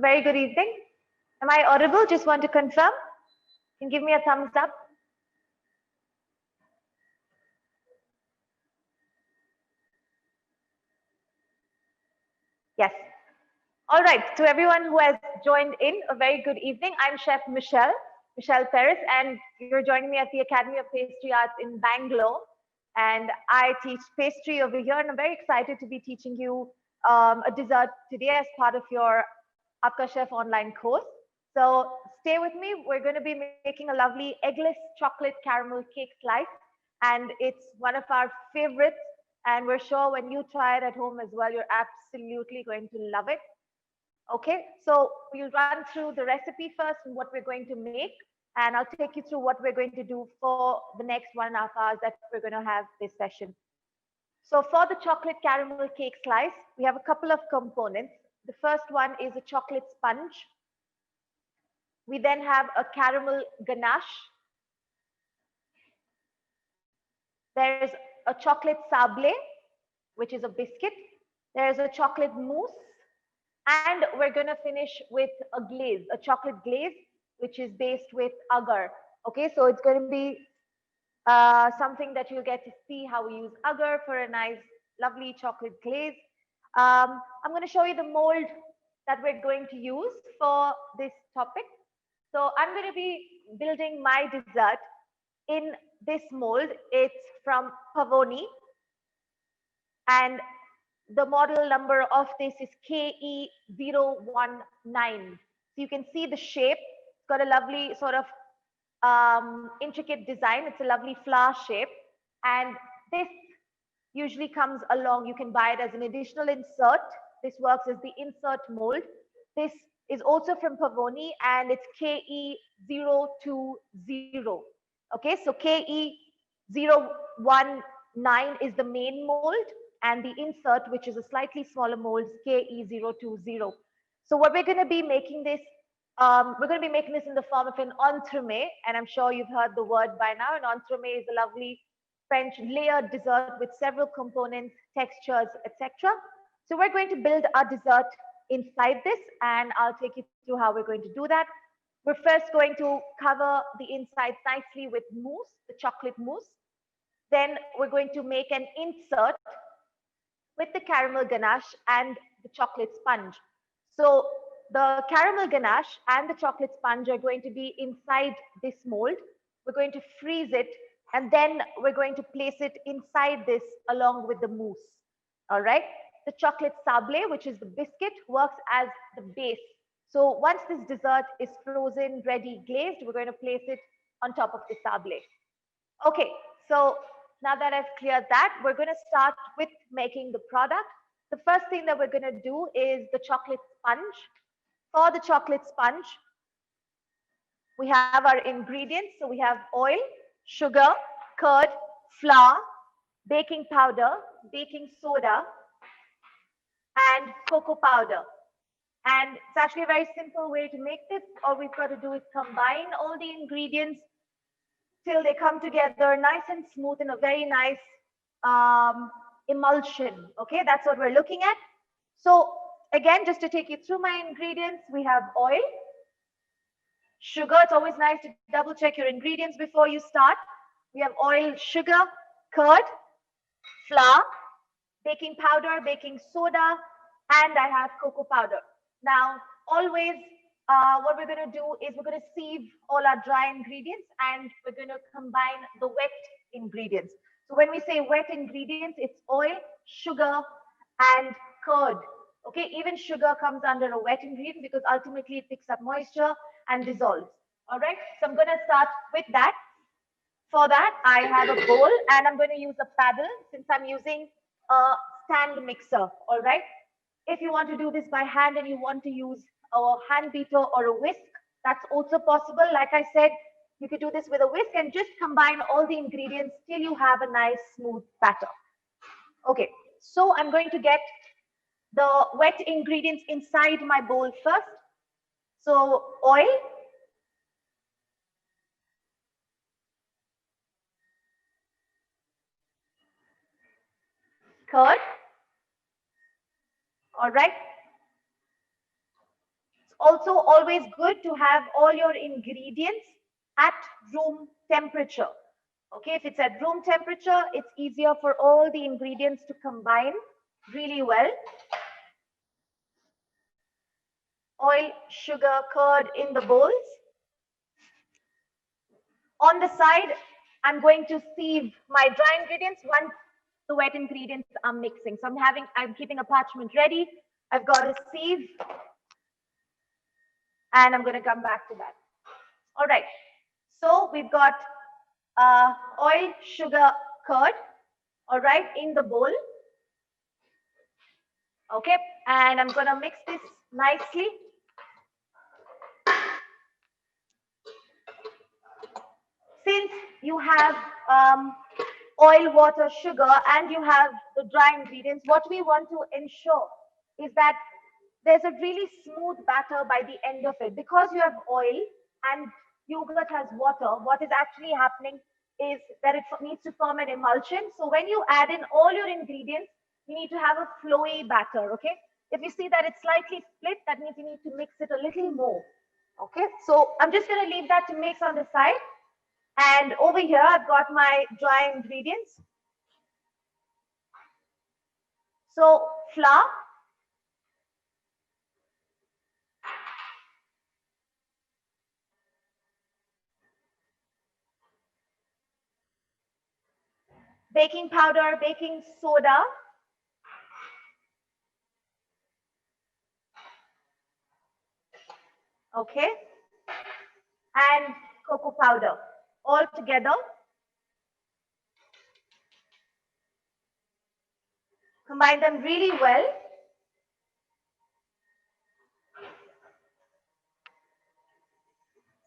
very good evening. Am I audible? Just want to confirm. Can you give me a thumbs up? Yes. All right. To everyone who has joined in, a very good evening. I'm Chef Michelle Perez, and you're joining me at the Academy of Pastry Arts in Bangalore. And I teach pastry over here, and I'm very excited to be teaching you a dessert today as part of your Aapka Chef online course. So stay with me. We're going to be making a lovely eggless chocolate caramel cake slice, and it's one of our favorites. And we're sure when you try it at home as well, you're absolutely going to love it. Okay, so we'll run through the recipe first and what we're going to make, and I'll take you through what we're going to do for the next 1.5 hours that we're going to have this session. So for the chocolate caramel cake slice, we have a couple of components. The first one is a chocolate sponge. We then have a caramel ganache. There's a chocolate sable, which is a biscuit. There's a chocolate mousse. And we're going to finish with a glaze, a chocolate glaze, which is based with agar. Okay, so it's going to be something that you'll get to see how we use agar for a nice, lovely chocolate glaze. I'm going to show you the mold that we're going to use for this topic. So I'm going to be building my dessert in this mold. It's from Pavoni, and the model number of this is KE019. So you can see the shape. It's got a lovely sort of intricate design. It's a lovely flower shape. And this usually comes along. You can buy it as an additional insert. This works as the insert mold. This is also from Pavoni, and it's KE020. Okay, so KE019 is the main mold, and the insert, which is a slightly smaller mold, is KE020. So what we're going to be making this, we're going to be making this in the form of an entremet, and I'm sure you've heard the word by now. An entremet is a lovely French layered dessert with several components, textures, etc. So we're going to build our dessert inside this, and I'll take you through how we're going to do that. We're first going to cover the insides nicely with mousse, the chocolate mousse. Then we're going to make an insert with the caramel ganache and the chocolate sponge. So the caramel ganache and the chocolate sponge are going to be inside this mold. We're going to freeze it, and then we're going to place it inside this along with the mousse. All right. The chocolate sable, which is the biscuit, works as the base. So once this dessert is frozen, ready, glazed, we're going to place it on top of the sable. Okay, so now that I've cleared that, we're going to start with making the product. The first thing that we're going to do is the chocolate sponge. For the chocolate sponge, we have our ingredients. So we have oil, sugar, curd, flour, baking powder, baking soda, and cocoa powder. And it's actually a very simple way to make this. All we've got to do is combine all the ingredients till they come together nice and smooth in a very nice emulsion. Okay, that's what we're looking at. So again, just to take you through my ingredients, we have oil, sugar. It's always nice to double check your ingredients before you start. We have oil, sugar, curd, flour, baking powder, baking soda, and I have cocoa powder. Now, always what we're going to do is we're going to sieve all our dry ingredients, and we're going to combine the wet ingredients. So when we say wet ingredients, it's oil, sugar, and curd. Okay, even sugar comes under a wet ingredient because ultimately it picks up moisture and dissolves. All right, so I'm going to start with that. For that, I have a bowl, and I'm going to use a paddle since I'm using a stand mixer. All right. If you want to do this by hand and you want to use a hand beater or a whisk, that's also possible. Like I said, you could do this with a whisk and just combine all the ingredients till you have a nice smooth batter. Okay, so I'm going to get the wet ingredients inside my bowl first. So oil, curd. All right. Also, always good to have all your ingredients at room temperature. Okay, if it's at room temperature, it's easier for all the ingredients to combine really well. Oil, sugar, curd in the bowls. On the side, I'm going to sieve my dry ingredients once the wet ingredients are mixing. So I'm keeping a parchment ready. I've got a sieve, and I'm going to come back to that. All right. So we've got oil, sugar, curd, all right, in the bowl. Okay, and I'm going to mix this nicely. Since you have oil, water, sugar, and you have the dry ingredients, what we want to ensure is that there's a really smooth batter by the end of it. Because you have oil and yogurt has water, what is actually happening is that it needs to form an emulsion. So when you add in all your ingredients, you need to have a flowy batter, okay? If you see that it's slightly split, that means you need to mix it a little more, okay? So I'm just gonna leave that to mix on the side. And over here, I've got my dry ingredients. So flour, baking powder, baking soda, okay, and cocoa powder all together. Combine them really well.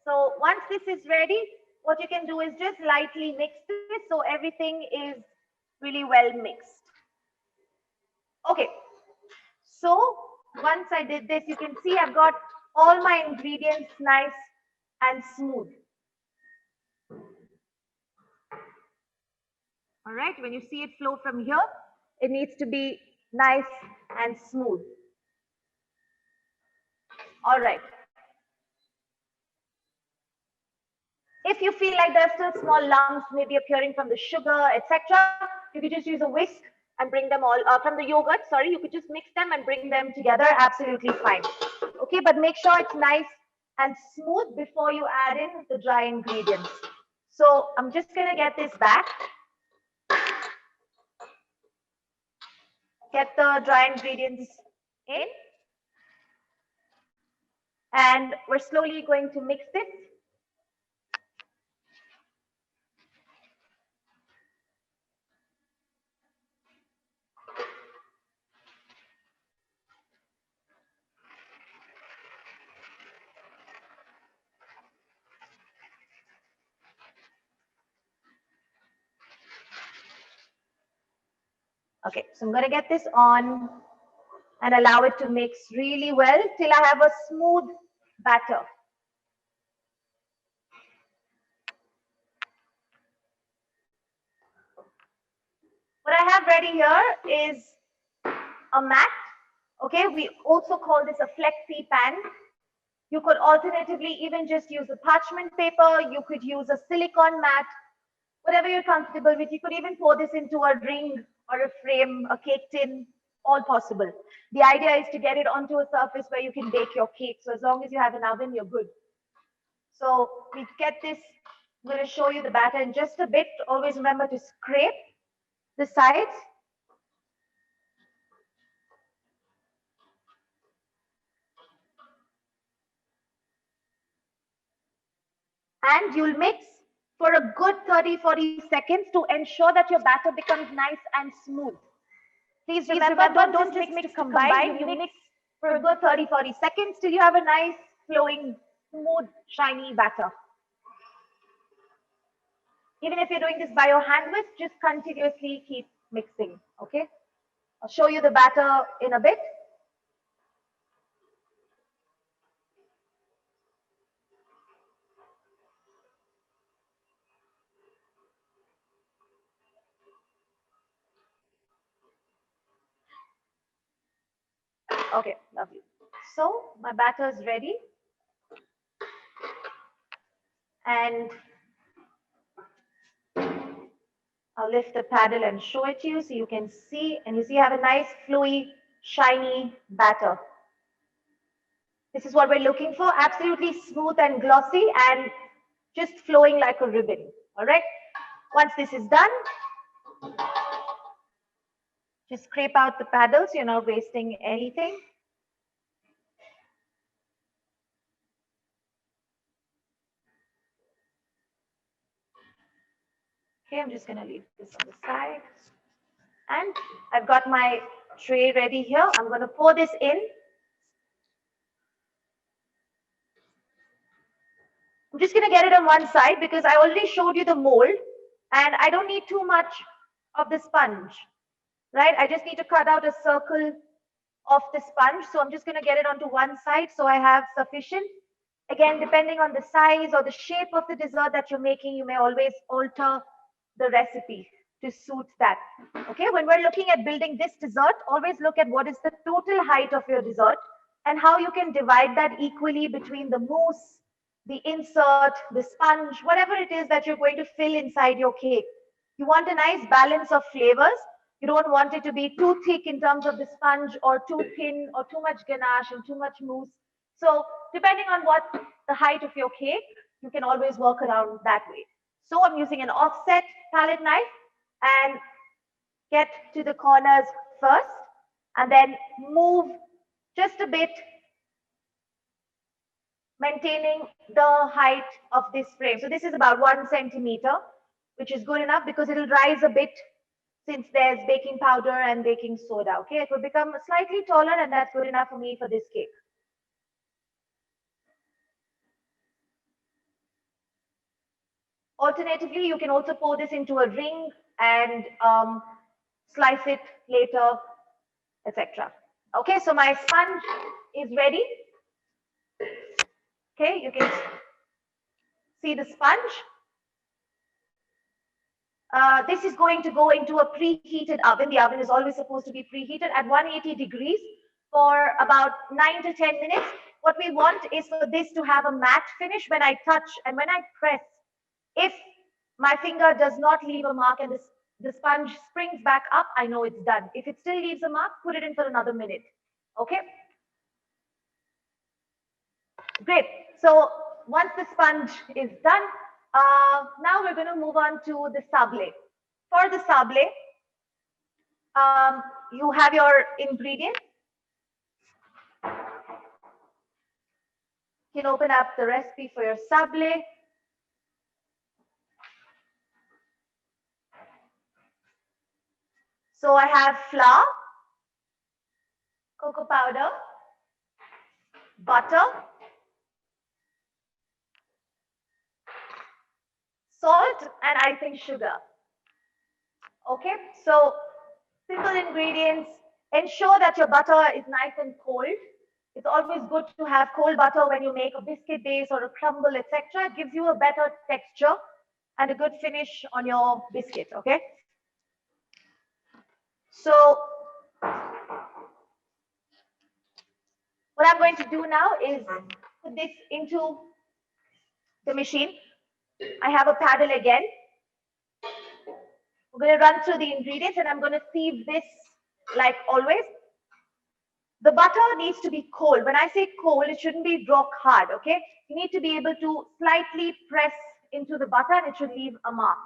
So once this is ready, what you can do is just lightly mix this so everything is really well mixed. Okay, so once I did this, you can see I've got all my ingredients nice and smooth. All right, when you see it flow from here, it needs to be nice and smooth. All right. If you feel like there's still small lumps maybe appearing from the sugar, etc., you could just use a whisk and bring them all from the yogurt. Sorry, you could just mix them and bring them together. Absolutely fine. Okay, but make sure it's nice and smooth before you add in the dry ingredients. So I'm just gonna get this back. Get the dry ingredients in. And we're slowly going to mix this. Okay, so I'm going to get this on and allow it to mix really well till I have a smooth batter. What I have ready here is a mat. Okay, we also call this a flexi pan. You could alternatively even just use a parchment paper. You could use a silicone mat, whatever you're comfortable with. You could even pour this into a ring or a frame, a cake tin, all possible. The idea is to get it onto a surface where you can bake your cake. So as long as you have an oven, you're good. So we get this, I'm going to show you the batter in just a bit. Always remember to scrape the sides. And you'll mix for a good 30-40 seconds to ensure that your batter becomes nice and smooth. Please remember, don't just mix to combine. You mix for a good 30-40 seconds till you have a nice, flowing, smooth, shiny batter. Even if you're doing this by your hand whisk, just continuously keep mixing, okay? I'll show you the batter in a bit. Okay, lovely. so. My batter is ready. And I'll lift the paddle and show it to you so you can see. And you see I have a nice, flowy, shiny batter. This is what we're looking for. Absolutely smooth and glossy and just flowing like a ribbon. All right. Once this is done, just scrape out the paddle so you're not wasting anything. Okay, I'm just going to leave this on the side. And I've got my tray ready here. I'm going to pour this in. I'm just going to get it on one side because I already showed you the mold and I don't need too much of the sponge, right? I just need to cut out a circle of the sponge. So I'm just going to get it onto one side so I have sufficient. Again, depending on the size or the shape of the dessert that you're making, you may always alter the recipe to suit that. Okay, when we're looking at building this dessert, always look at what is the total height of your dessert and how you can divide that equally between the mousse, the insert, the sponge, whatever it is that you're going to fill inside your cake. You want a nice balance of flavors. You don't want it to be too thick in terms of the sponge or too thin or too much ganache and too much mousse. So depending on what the height of your cake, you can always work around that way. So I'm using an offset palette knife and get to the corners first and then move just a bit, maintaining the height of this frame. So this is about 1 centimeter, which is good enough because it'll rise a bit since there's baking powder and baking soda. Okay, it will become slightly taller and that's good enough for me for this cake. Alternatively, you can also pour this into a ring and slice it later, etc. Okay, so my sponge is ready. Okay, you can see the sponge. This is going to go into a preheated oven. The oven is always supposed to be preheated at 180 degrees for about 9 to 10 minutes. What we want is for this to have a matte finish when I touch and when I press. If my finger does not leave a mark and the sponge springs back up, I know it's done. If it still leaves a mark, put it in for another minute. Okay? Great. So once the sponge is done, now we're going to move on to the sable. For the sable, you have your ingredients. You can open up the recipe for your sable. So I have flour, cocoa powder, butter, salt, and icing sugar. Okay, so simple ingredients. Ensure that your butter is nice and cold. It's always good to have cold butter when you make a biscuit base or a crumble, etc. It gives you a better texture and a good finish on your biscuit. Okay. So what I'm going to do now is put this into the machine. I have a paddle again. We're going to run through the ingredients and I'm going to sieve this like always. The butter needs to be cold. When I say cold, it shouldn't be rock hard, okay? You need to be able to slightly press into the butter and it should leave a mark.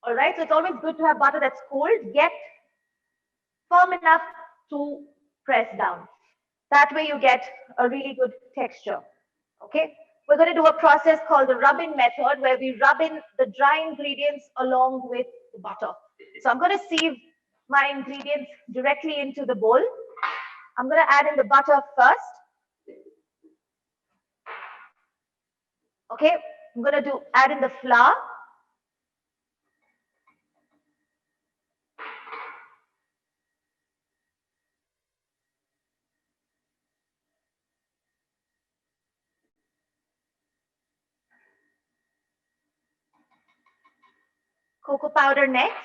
All right, so it's always good to have butter that's cold, yet firm enough to press down. That way you get a really good texture, okay? We're going to do a process called the rub-in method where we rub in the dry ingredients along with the butter. So I'm going to sieve my ingredients directly into the bowl. I'm going to add in the butter first. Okay, I'm going to add in the flour. Cocoa powder next.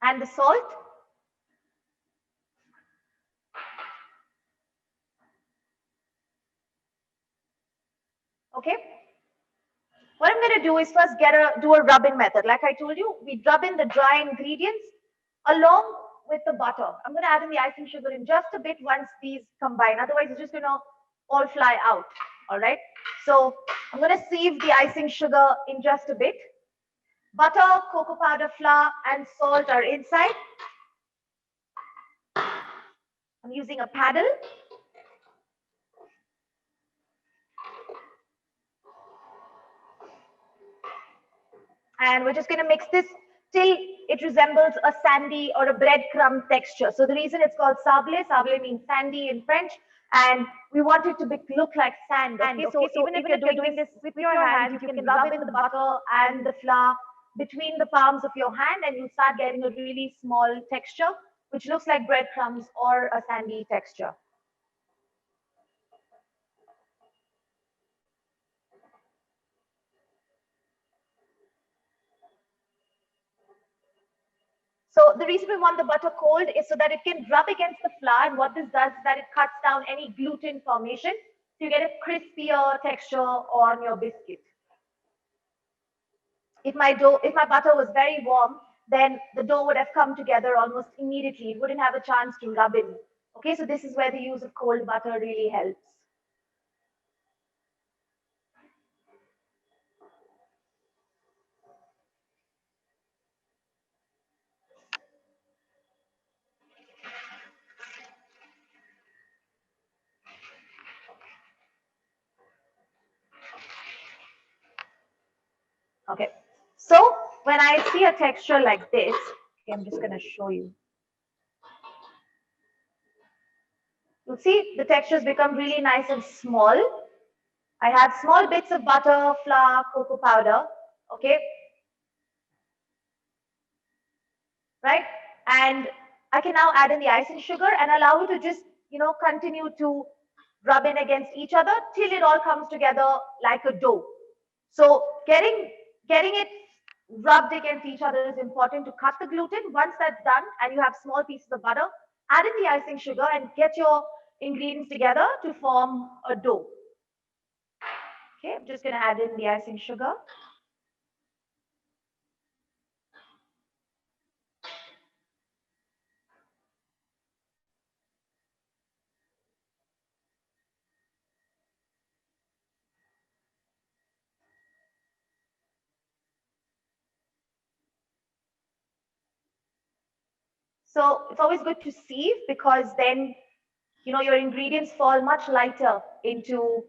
and the salt. Okay. What I'm going to do is first do a rub-in method. Like I told you, we rub in the dry ingredients along with the butter. I'm going to add in the icing sugar in just a bit once these combine. Otherwise, it's just going to all fly out. All right. So I'm going to sieve the icing sugar in just a bit. Butter, cocoa powder, flour, and salt are inside. I'm using a paddle. And we're just going to mix this till it resembles a sandy or a breadcrumb texture. So the reason it's called sable means sandy in French, and we want it to look like sand. Okay? So even if you're doing this with your hand, you can rub in the butter and the flour between the palms of your hand, and you'll start getting a really small texture, which looks like breadcrumbs or a sandy texture. So the reason we want the butter cold is so that it can rub against the flour. And what this does is that it cuts down any gluten formation. So you get a crispier texture on your biscuit. If my butter was very warm, then the dough would have come together almost immediately. It wouldn't have a chance to rub in. Okay, so this is where the use of cold butter really helps. Okay, so when I see a texture like this, okay, I'm just going to show you. You'll see the textures become really nice and small. I have small bits of butter, flour, cocoa powder, okay? Right? And I can now add in the icing sugar and allow it to just, continue to rub in against each other till it all comes together like a dough. So getting it rubbed against each other is important to cut the gluten. Once that's done and you have small pieces of butter, add in the icing sugar and get your ingredients together to form a dough. Okay, I'm just going to add in the icing sugar. So it's always good to sieve because then, your ingredients fall much lighter into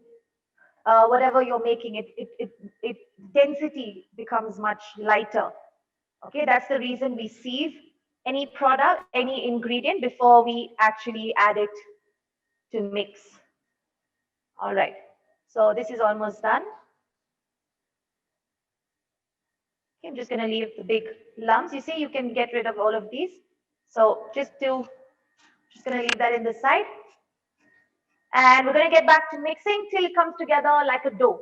whatever you're making. It density becomes much lighter. Okay, that's the reason we sieve any product, any ingredient before we actually add it to mix. All right, so this is almost done. Okay, I'm just going to leave the big lumps. You see, you can get rid of all of these. So just going to leave that in the side. And we're going to get back to mixing till it comes together like a dough.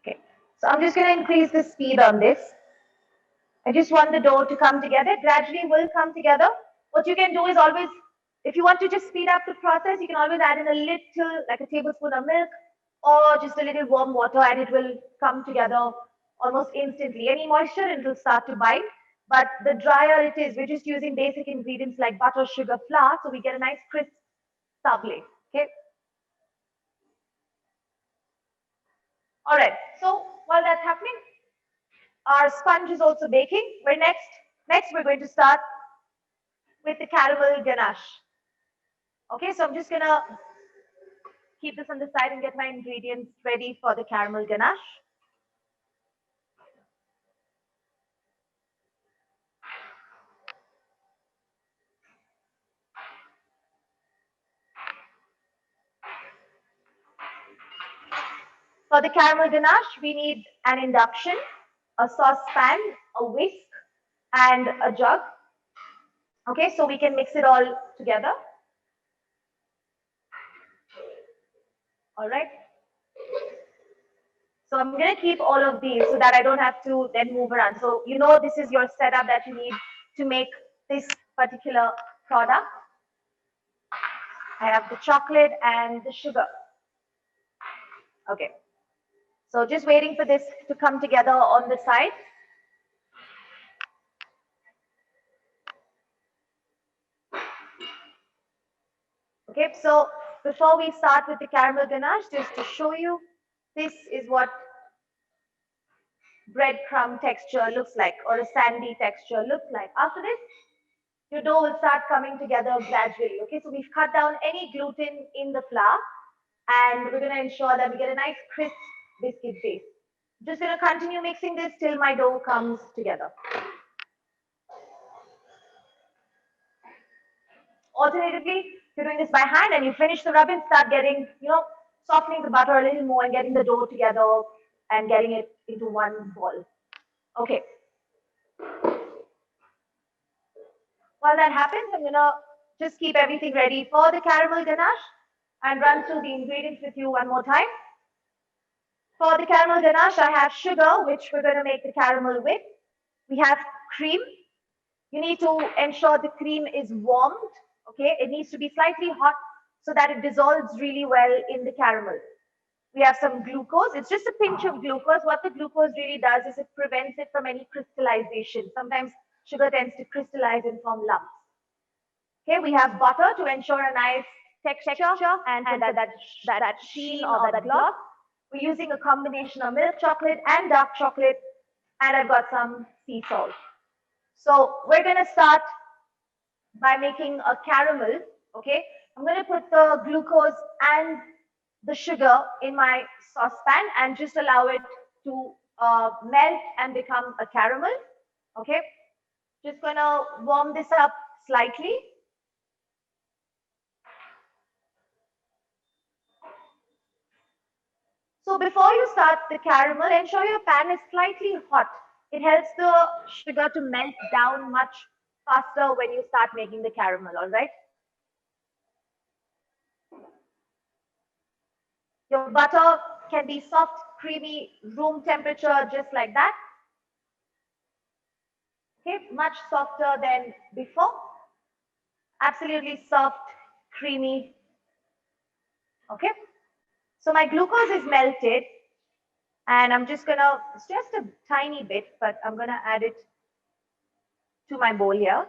Okay, so I'm just going to increase the speed on this. I just want the dough to come together. Gradually will come together. What you can do is always, if you want to just speed up the process, you can always add in a little, like a tablespoon of milk or just a little warm water, and it will come together almost instantly. Any moisture, it will start to bind. But the drier it is, we're just using basic ingredients like butter, sugar, flour, so we get a nice crisp sable. Okay. All right. So while that's happening, our sponge is also baking. Next we're going to start with the caramel ganache. Okay, so I'm just gonna keep this on the side and get my ingredients ready for the caramel ganache. For the caramel ganache, we need an induction, a saucepan, a whisk, and a jug. Okay, so we can mix it all together. All right. So I'm going to keep all of these so that I don't have to then move around. So you know this is your setup that you need to make this particular product. I have the chocolate and the sugar. Okay. So just waiting for this to come together on the side. Okay, so before we start with the caramel ganache, just to show you, this is what breadcrumb texture looks like, or a sandy texture looks like. After this, your dough will start coming together gradually. Okay, so we've cut down any gluten in the flour, and we're going to ensure that we get a nice crisp biscuit base. Just going to continue mixing this till my dough comes together. Alternatively, if you're doing this by hand and you finish the rubbing, start getting, softening the butter a little more and getting the dough together and getting it into one ball. Okay. While that happens, I'm gonna just keep everything ready for the caramel ganache and run through the ingredients with you one more time. For the caramel ganache, I have sugar, which we're gonna make the caramel with. We have cream. You need to ensure the cream is warmed, okay? It needs to be slightly hot so that it dissolves really well in the caramel. We have some glucose. It's just a pinch of glucose. What the glucose really does is it prevents it from any crystallization. Sometimes sugar tends to crystallize and form lumps. Okay, we have butter to ensure a nice texture and for that sheen or that gloss. We're using a combination of milk chocolate and dark chocolate, and I've got some sea salt. So we're going to start by making a caramel, okay? I'm going to put the glucose and the sugar in my saucepan and just allow it to melt and become a caramel, okay? Just going to warm this up slightly. So before you start the caramel, ensure your pan is slightly hot. It helps the sugar to melt down much faster when you start making the caramel, all right? Your butter can be soft, creamy, room temperature, just like that. Okay, much softer than before. Absolutely soft, creamy. Okay, so my glucose is melted, and I'm just gonna, it's just a tiny bit, but I'm gonna add it to my bowl here.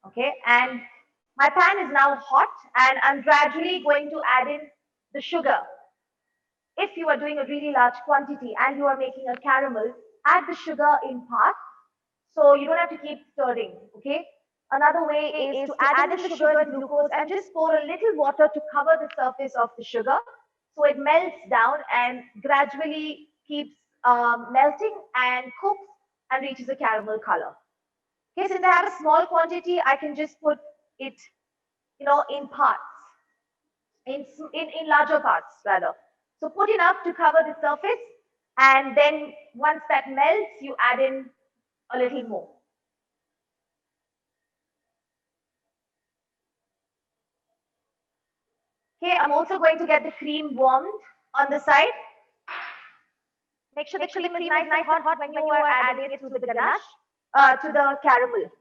Okay, and my pan is now hot, and I'm gradually going to add in the sugar. If you are doing a really large quantity and you are making a caramel, add the sugar in parts, so you don't have to keep stirring, okay? Another way is to add in the sugar and glucose and just pour a little water to cover the surface of the sugar, so it melts down and gradually keeps melting and cooks and reaches a caramel color. Okay, since I have a small quantity, I can just put it, in parts, in larger parts rather. So put enough to cover the surface, and then once that melts, you add in a little more. Okay, I'm also going to get the cream warmed on the side. Make sure the cream is nice and hot when you are adding it to the ganache, to the caramel.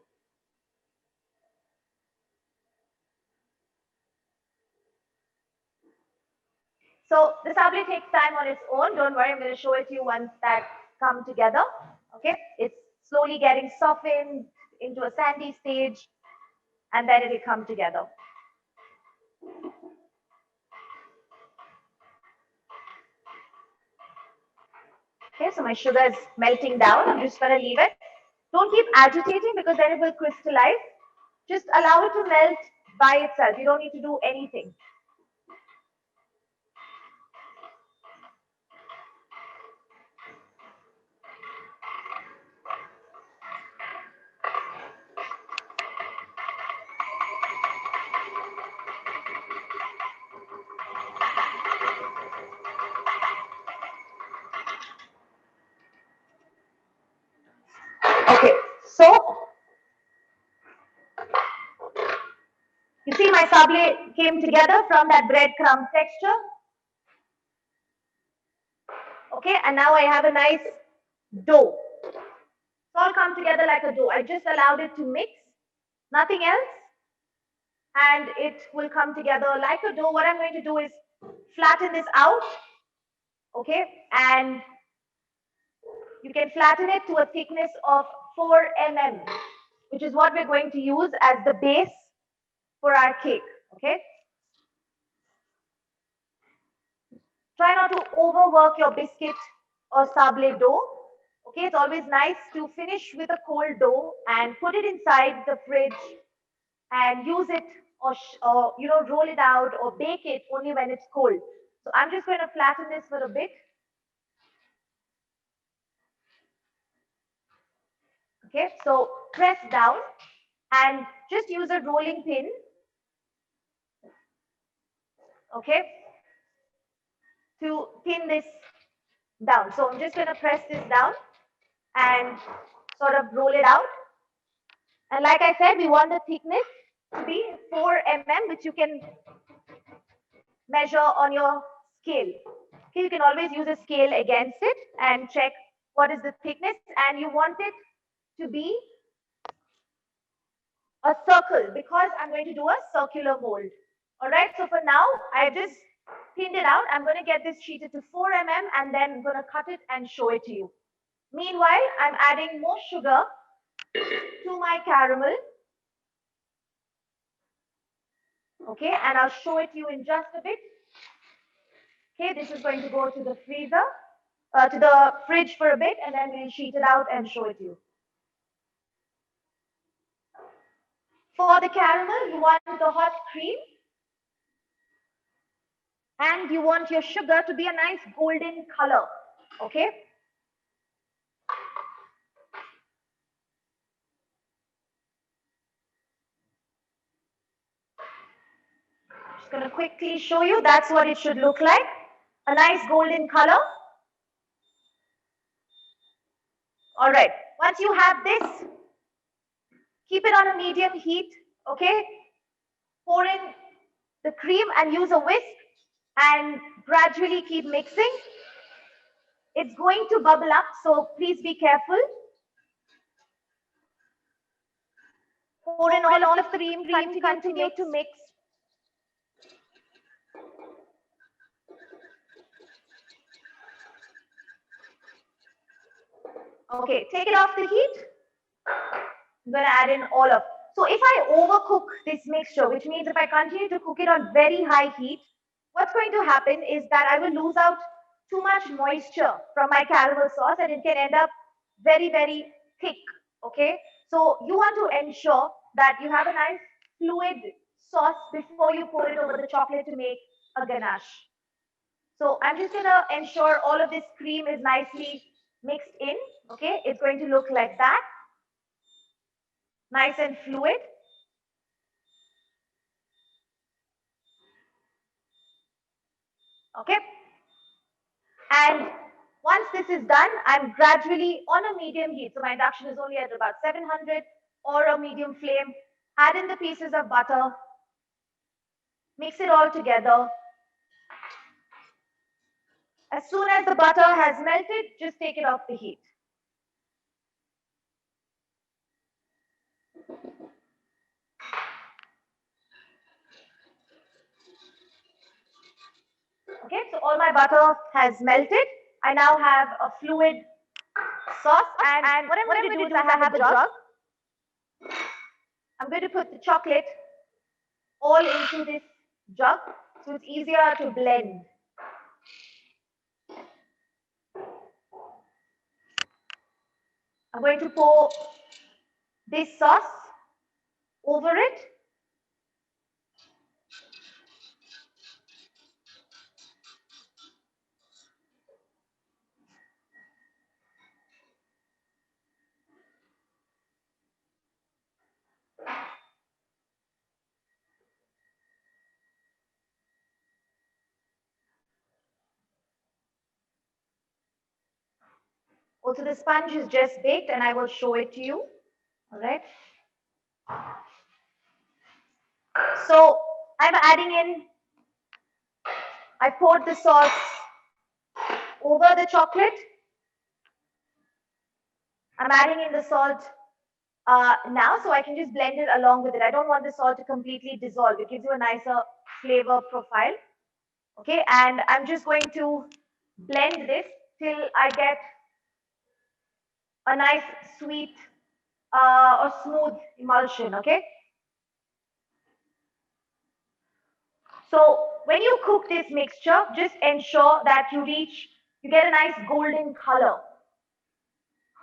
So the sabli takes time on its own. Don't worry, I'm going to show it to you once that come together. Okay, it's slowly getting softened into a sandy stage, and then it will come together. Okay, so my sugar is melting down. I'm just going to leave it. Don't keep agitating because then it will crystallize. Just allow it to melt by itself. You don't need to do anything. You see my sable came together from that breadcrumb texture. Okay, and now I have a nice dough. It's all come together like a dough. I just allowed it to mix, nothing else, and it will come together like a dough. What I'm going to do is flatten this out, okay, and you can flatten it to a thickness of 4 mm, which is what we're going to use as the base for our cake, okay. Try not to overwork your biscuit or sable dough. Okay, it's always nice to finish with a cold dough and put it inside the fridge and use it, or roll it out or bake it only when it's cold. So I'm just going to flatten this for a bit. Okay, so press down and just use a rolling pin. Okay, to pin this down. So I'm just going to press this down and sort of roll it out. And like I said, we want the thickness to be 4 mm, which you can measure on your scale. Okay, you can always use a scale against it and check what is the thickness, and you want it to be a circle because I'm going to do a circular mold. All right, so for now, I've just pinned it out. I'm going to get this sheeted to 4 mm and then I'm going to cut it and show it to you. Meanwhile, I'm adding more sugar to my caramel. Okay, and I'll show it to you in just a bit. Okay, this is going to go to the freezer, to the fridge for a bit, and then we'll sheet it out and show it to you. For the caramel, you want the hot cream, and you want your sugar to be a nice golden color. Okay. Just going to quickly show you. That's what it should look like. A nice golden color. All right. Once you have this, keep it on a medium heat. Okay. Pour in the cream and use a whisk and gradually keep mixing. It's going to bubble up, so please be careful. Pour in all of the cream, continue to mix. Okay, take it off the heat. I'm going to add in all of. So if I overcook this mixture, which means if I continue to cook it on very high heat, what's going to happen is that I will lose out too much moisture from my caramel sauce and it can end up very, very thick. Okay, so you want to ensure that you have a nice fluid sauce before you pour it over the chocolate to make a ganache. So I'm just going to ensure all of this cream is nicely mixed in. Okay, it's going to look like that. Nice and fluid. Okay. And once this is done, I'm gradually on a medium heat. So my induction is only at about 700 or a medium flame. Add in the pieces of butter. Mix it all together. As soon as the butter has melted, just take it off the heat. Okay, so all my butter has melted. I now have a fluid sauce, and what I'm going to do is I have a jug. I'm going to put the chocolate all into this jug so it's easier to blend. I'm going to pour this sauce over it. Also, the sponge is just baked and I will show it to you. All right. So I'm adding in, I poured the sauce over the chocolate. I'm adding in the salt now, so I can just blend it along with it. I don't want the salt to completely dissolve. It gives you a nicer flavor profile. Okay, and I'm just going to blend this till I get a nice sweet or smooth emulsion. Okay, so when you cook this mixture, just ensure that you get a nice golden color.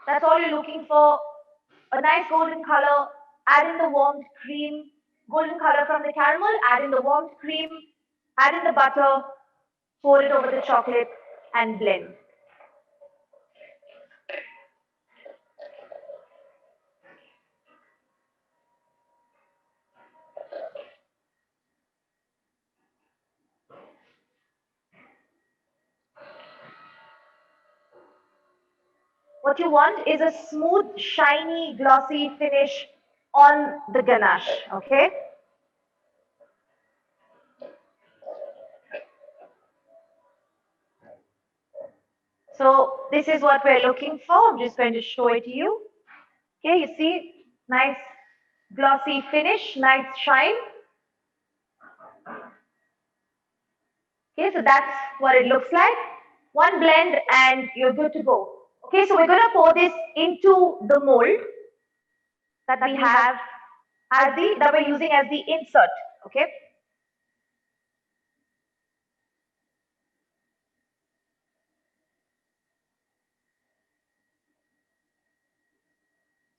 That's all you're looking for. A nice golden color. Add in the warmed cream, golden color from the caramel. Add in the warmed cream. Add in the butter. Pour it over the chocolate and blend. What you want is a smooth, shiny, glossy finish on the ganache, okay? So this is what we're looking for. I'm just going to show it to you. Okay, you see, nice glossy finish, nice shine. Okay, so that's what it looks like. One blend and you're good to go. Okay, so we're going to pour this into the mold that we have that we're using as the insert. Okay.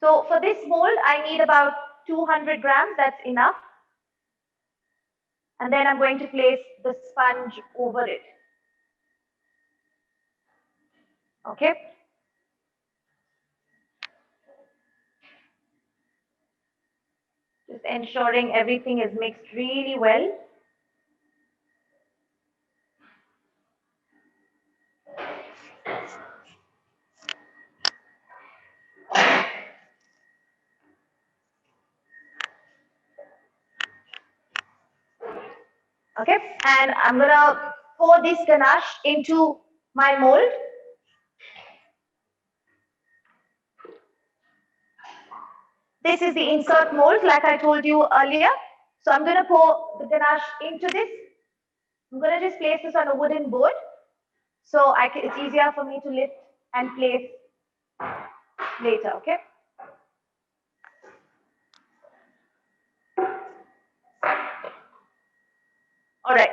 So for this mold, I need about 200 grams. That's enough. And then I'm going to place the sponge over it. Okay. Just ensuring everything is mixed really well. Okay, and I'm gonna pour this ganache into my mold. This is the insert mold, like I told you earlier. So I'm gonna pour the ganache into this. I'm gonna just place this on a wooden board, so it's easier for me to lift and place later. Okay. All right.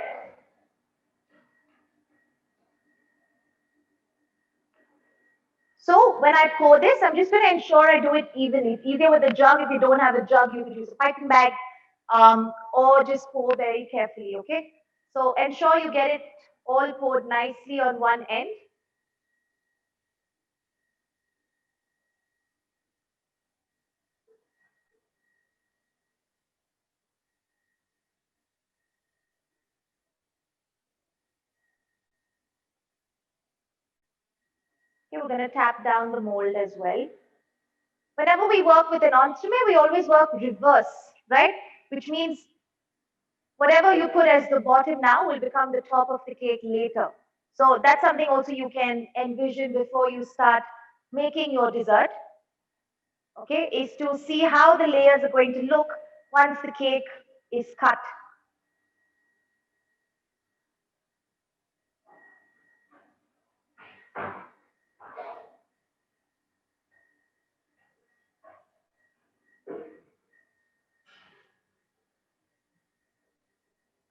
So when I pour this, I'm just going to ensure I do it evenly. It's easier with a jug. If you don't have a jug, you could use a piping bag or just pour very carefully, okay? So ensure you get it all poured nicely on one end. Okay, we're going to tap down the mold as well. Whenever we work with an entremet, we always work reverse, right? Which means whatever you put as the bottom now will become the top of the cake later. So that's something also you can envision before you start making your dessert. Okay, is to see how the layers are going to look once the cake is cut.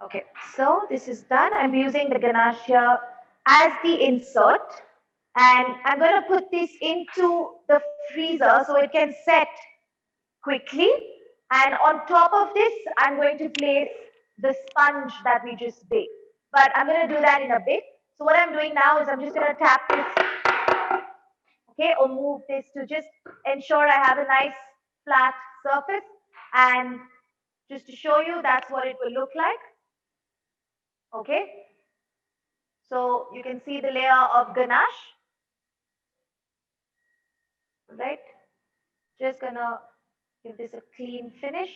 Okay, so this is done. I'm using the ganache here as the insert, and I'm going to put this into the freezer so it can set quickly. And on top of this, I'm going to place the sponge that we just baked. But I'm going to do that in a bit. So what I'm doing now is I'm just going to tap this, okay, or move this to just ensure I have a nice flat surface. And just to show you, that's what it will look like. Okay. So you can see the layer of ganache, right? Just gonna give this a clean finish.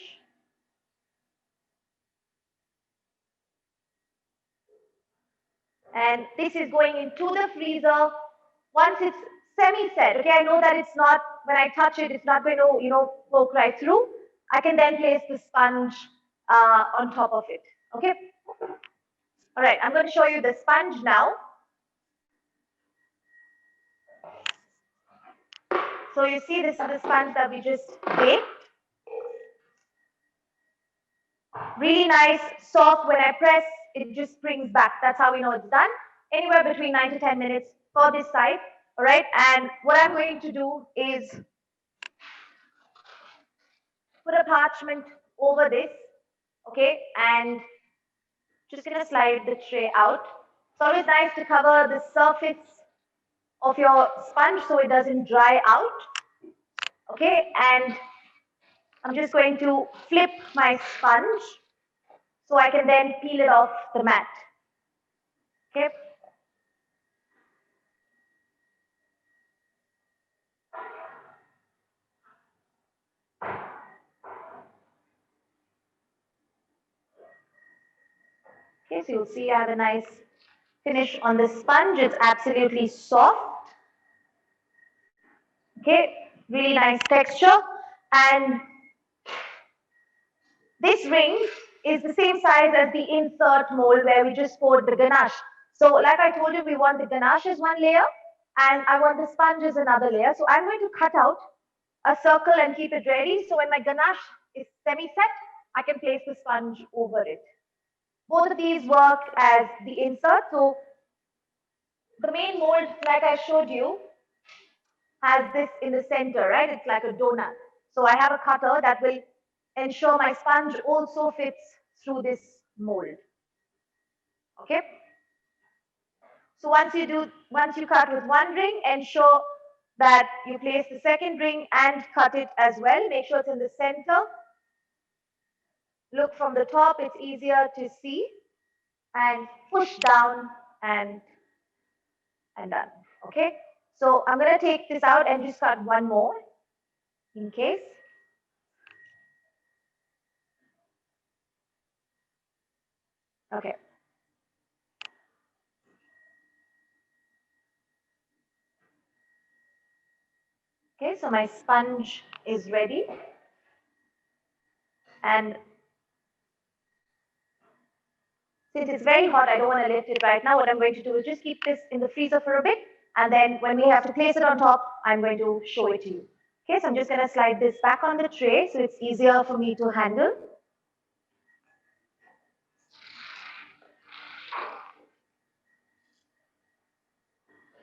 And this is going into the freezer once it's semi-set. Okay, I know that it's not, when I touch it, it's not going to, poke right through. I can then place the sponge on top of it. Okay. All right, I'm going to show you the sponge now. So you see, this is the sponge that we just baked. Really nice, soft. When I press, it just springs back. That's how we know it's done. Anywhere between 9 to 10 minutes for this side. All right, and what I'm going to do is put a parchment over this, okay, and just gonna slide the tray out. It's always nice to cover the surface of your sponge so it doesn't dry out, okay, and I'm just going to flip my sponge so I can then peel it off the mat, okay. Okay, so you'll see I have a nice finish on the sponge. It's absolutely soft. Okay, really nice texture. And this ring is the same size as the insert mold where we just poured the ganache. So like I told you, we want the ganache as one layer and I want the sponge as another layer. So I'm going to cut out a circle and keep it ready. So when my ganache is semi-set, I can place the sponge over it. Both of these work as the insert. So the main mold, like I showed you, has this in the center, right? It's like a donut. So I have a cutter that will ensure my sponge also fits through this mold. Okay. So once you cut with one ring, ensure that you place the second ring and cut it as well. Make sure it's in the center. Look from the top, it's easier to see. And push down and done. Okay. So I'm going to take this out and just cut one more in case. Okay. Okay, so my sponge is ready. And since it's very hot, I don't want to lift it right now. What I'm going to do is just keep this in the freezer for a bit. And then when we have to place it on top, I'm going to show it to you. Okay, so I'm just going to slide this back on the tray so it's easier for me to handle.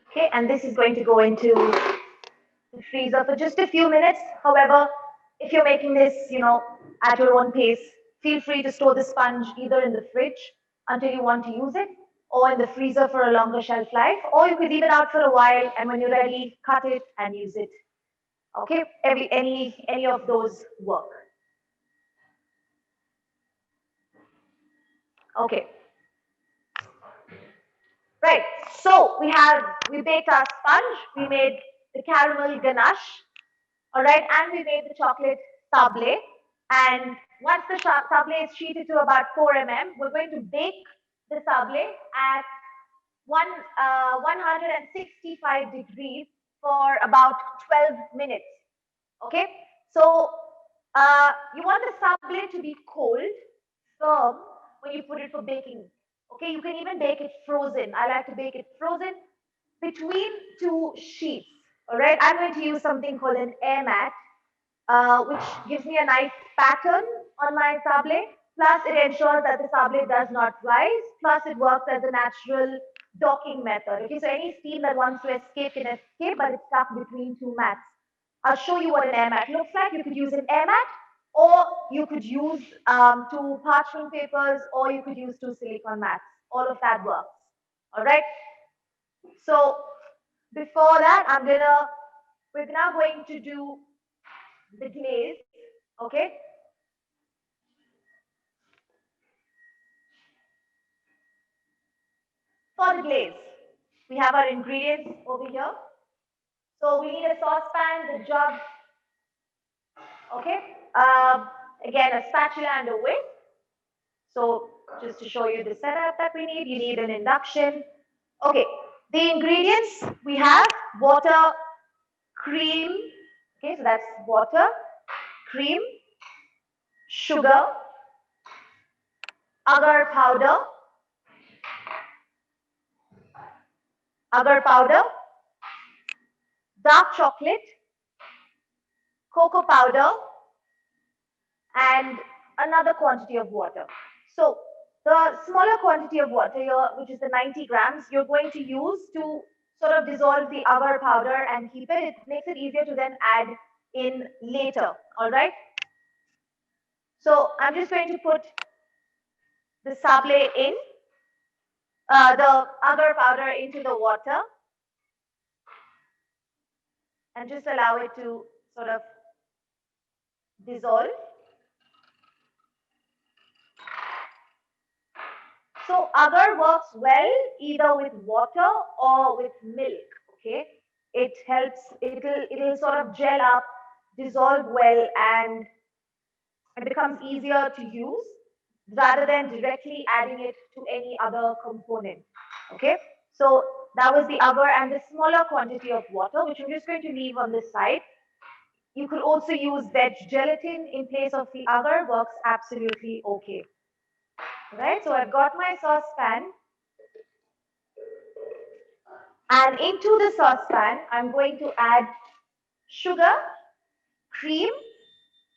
Okay, and this is going to go into the freezer for just a few minutes. However, if you're making this, at your own pace, feel free to store the sponge either in the fridge until you want to use it, or in the freezer for a longer shelf life, or you could leave it out for a while, and when you're ready, cut it and use it. Okay, any of those work. Okay. Right, so we baked our sponge, we made the caramel ganache, all right, and we made the chocolate sable. And once the sable is sheeted to about 4 mm, we're going to bake the sable at 165 degrees for about 12 minutes. Okay, so you want the sable to be cold, firm when you put it for baking. Okay, you can even bake it frozen. I like to bake it frozen between two sheets. All right, I'm going to use something called an air mat, which gives me a nice pattern on my sable. Plus, it ensures that the sable does not rise. Plus, it works as a natural docking method. Okay, so any steam that wants to escape can escape, but it's stuck between two mats. I'll show you what an air mat looks like. You could use an air mat, or you could use two parchment papers, or you could use two silicone mats. All of that works. All right. So before that, we're now going to do the glaze. Okay. For the glaze, we have our ingredients over here. So we need a saucepan, the jug. Okay. Again, a spatula and a whisk. So just to show you the setup that we need, you need an induction, Okay, the ingredients we have water, cream. Okay, so that's water, cream, sugar, agar powder, dark chocolate, cocoa powder, and another quantity of water. So the smaller quantity of water here, which is the 90 grams, you're going to use to sort of dissolve the agar powder and keep it. It makes it easier to then add in later, all right? So I'm just going to put the sable in, the agar powder into the water, and just allow it to sort of dissolve. So agar works well either with water or with milk, okay? It helps, it'll sort of gel up, dissolve well, and it becomes easier to use rather than directly adding it to any other component, okay? So that was the agar and the smaller quantity of water, which I'm just going to leave on this side. You could also use veg gelatin in place of the agar, works absolutely okay. Right, so I've got my saucepan, and into the saucepan, I'm going to add sugar, cream,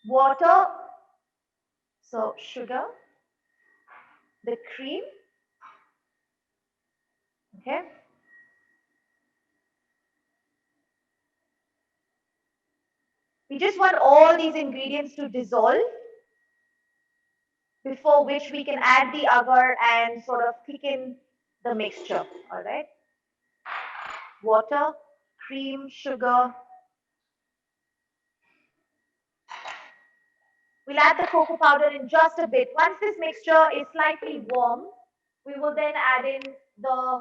water. So sugar, the cream, okay. We just want all these ingredients to dissolve before which we can add the agar and sort of thicken the mixture, all right. Water, cream, sugar. We'll add the cocoa powder in just a bit. Once this mixture is slightly warm, we will then add in the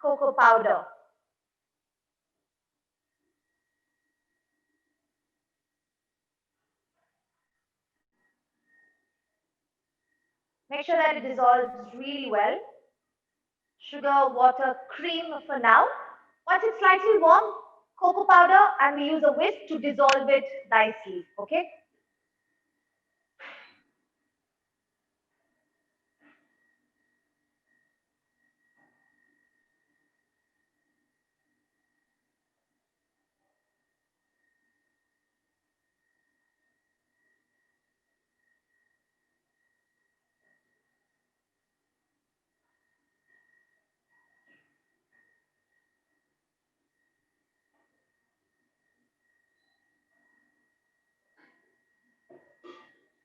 cocoa powder. Make sure that it dissolves really well. Sugar, water, cream for now. Once it's slightly warm, cocoa powder, and we use a whisk to dissolve it nicely, okay?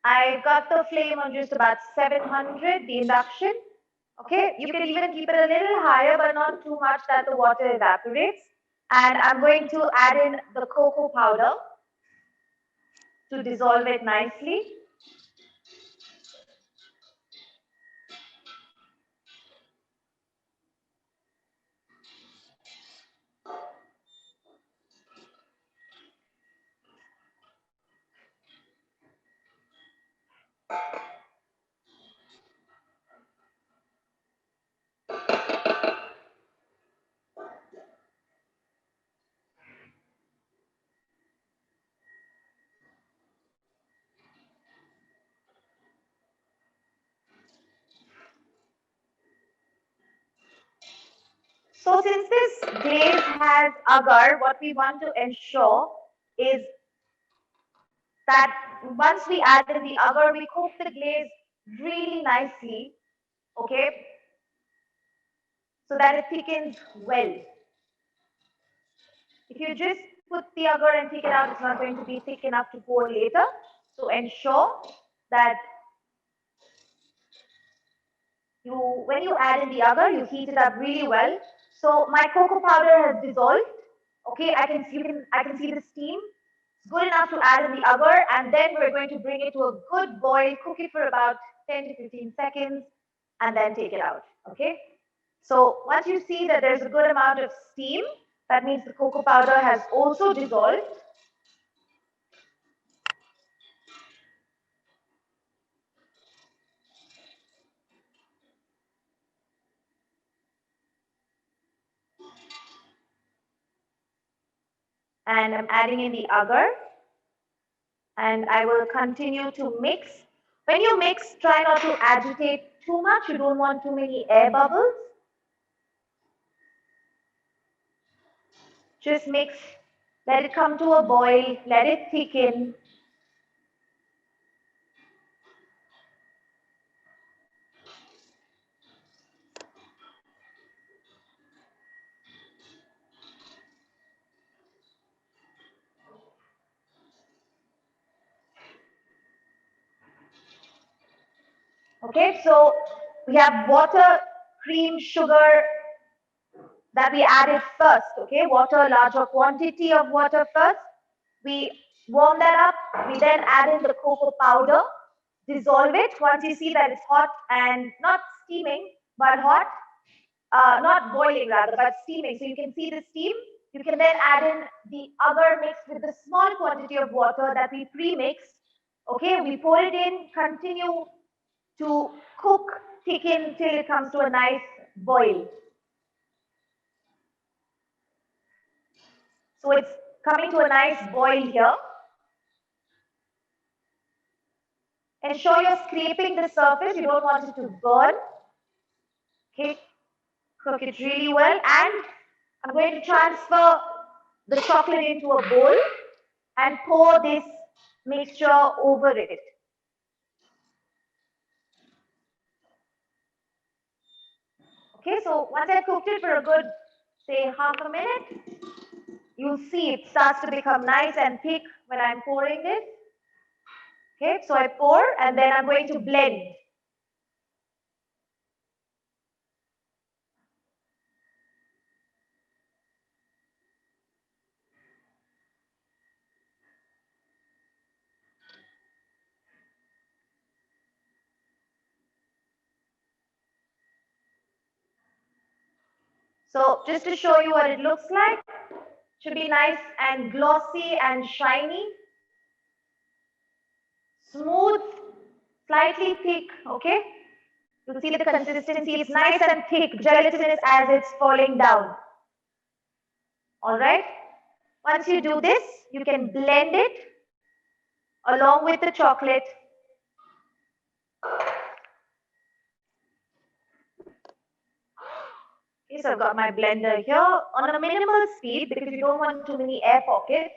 I've got the flame on just about 700, the induction. Okay, you can even keep it a little higher, but not too much that the water evaporates. And I'm going to add in the cocoa powder to dissolve it nicely. So since this glaze has agar, what we want to ensure is that once we add in the agar, we cook the glaze really nicely, okay, so that it thickens well. If you just put the agar and take it out, it's not going to be thick enough to pour later. So ensure that when you add in the agar, you heat it up really well. So my cocoa powder has dissolved. Okay, I can see the steam. It's good enough to add in the agar, and then we're going to bring it to a good boil, cook it for about 10 to 15 seconds, and then take it out. Okay. So once you see that there's a good amount of steam, that means the cocoa powder has also dissolved. And I'm adding in the agar. And I will continue to mix. When you mix, try not to agitate too much. You don't want too many air bubbles. Just mix, let it come to a boil, let it thicken. Okay, so we have water, cream, sugar that we added first. Okay, water, larger quantity of water first. We warm that up. We then add in the cocoa powder, dissolve it. Once you see that it's hot and not steaming, but hot, not boiling rather, but steaming. So you can see the steam. You can then add in the agar mixed with the small quantity of water that we pre-mixed. Okay, we pour it in, continue to cook, thicken till it comes to a nice boil. So it's coming to a nice boil here. Ensure you're scraping the surface. You don't want it to burn. Okay, cook it really well. And I'm going to transfer the chocolate into a bowl and pour this mixture over it. Okay, so once I've cooked it for a good, say, half a minute, you'll see it starts to become nice and thick when I'm pouring this. Okay, so I pour and then I'm going to blend. So just to show you what it looks like, should be nice and glossy and shiny, smooth, slightly thick, okay? You see the consistency, it's nice and thick, gelatinous as it's falling down. All right? Once you do this, you can blend it along with the chocolate. Okay, so I've got my blender here on a minimal speed because you don't want too many air pockets.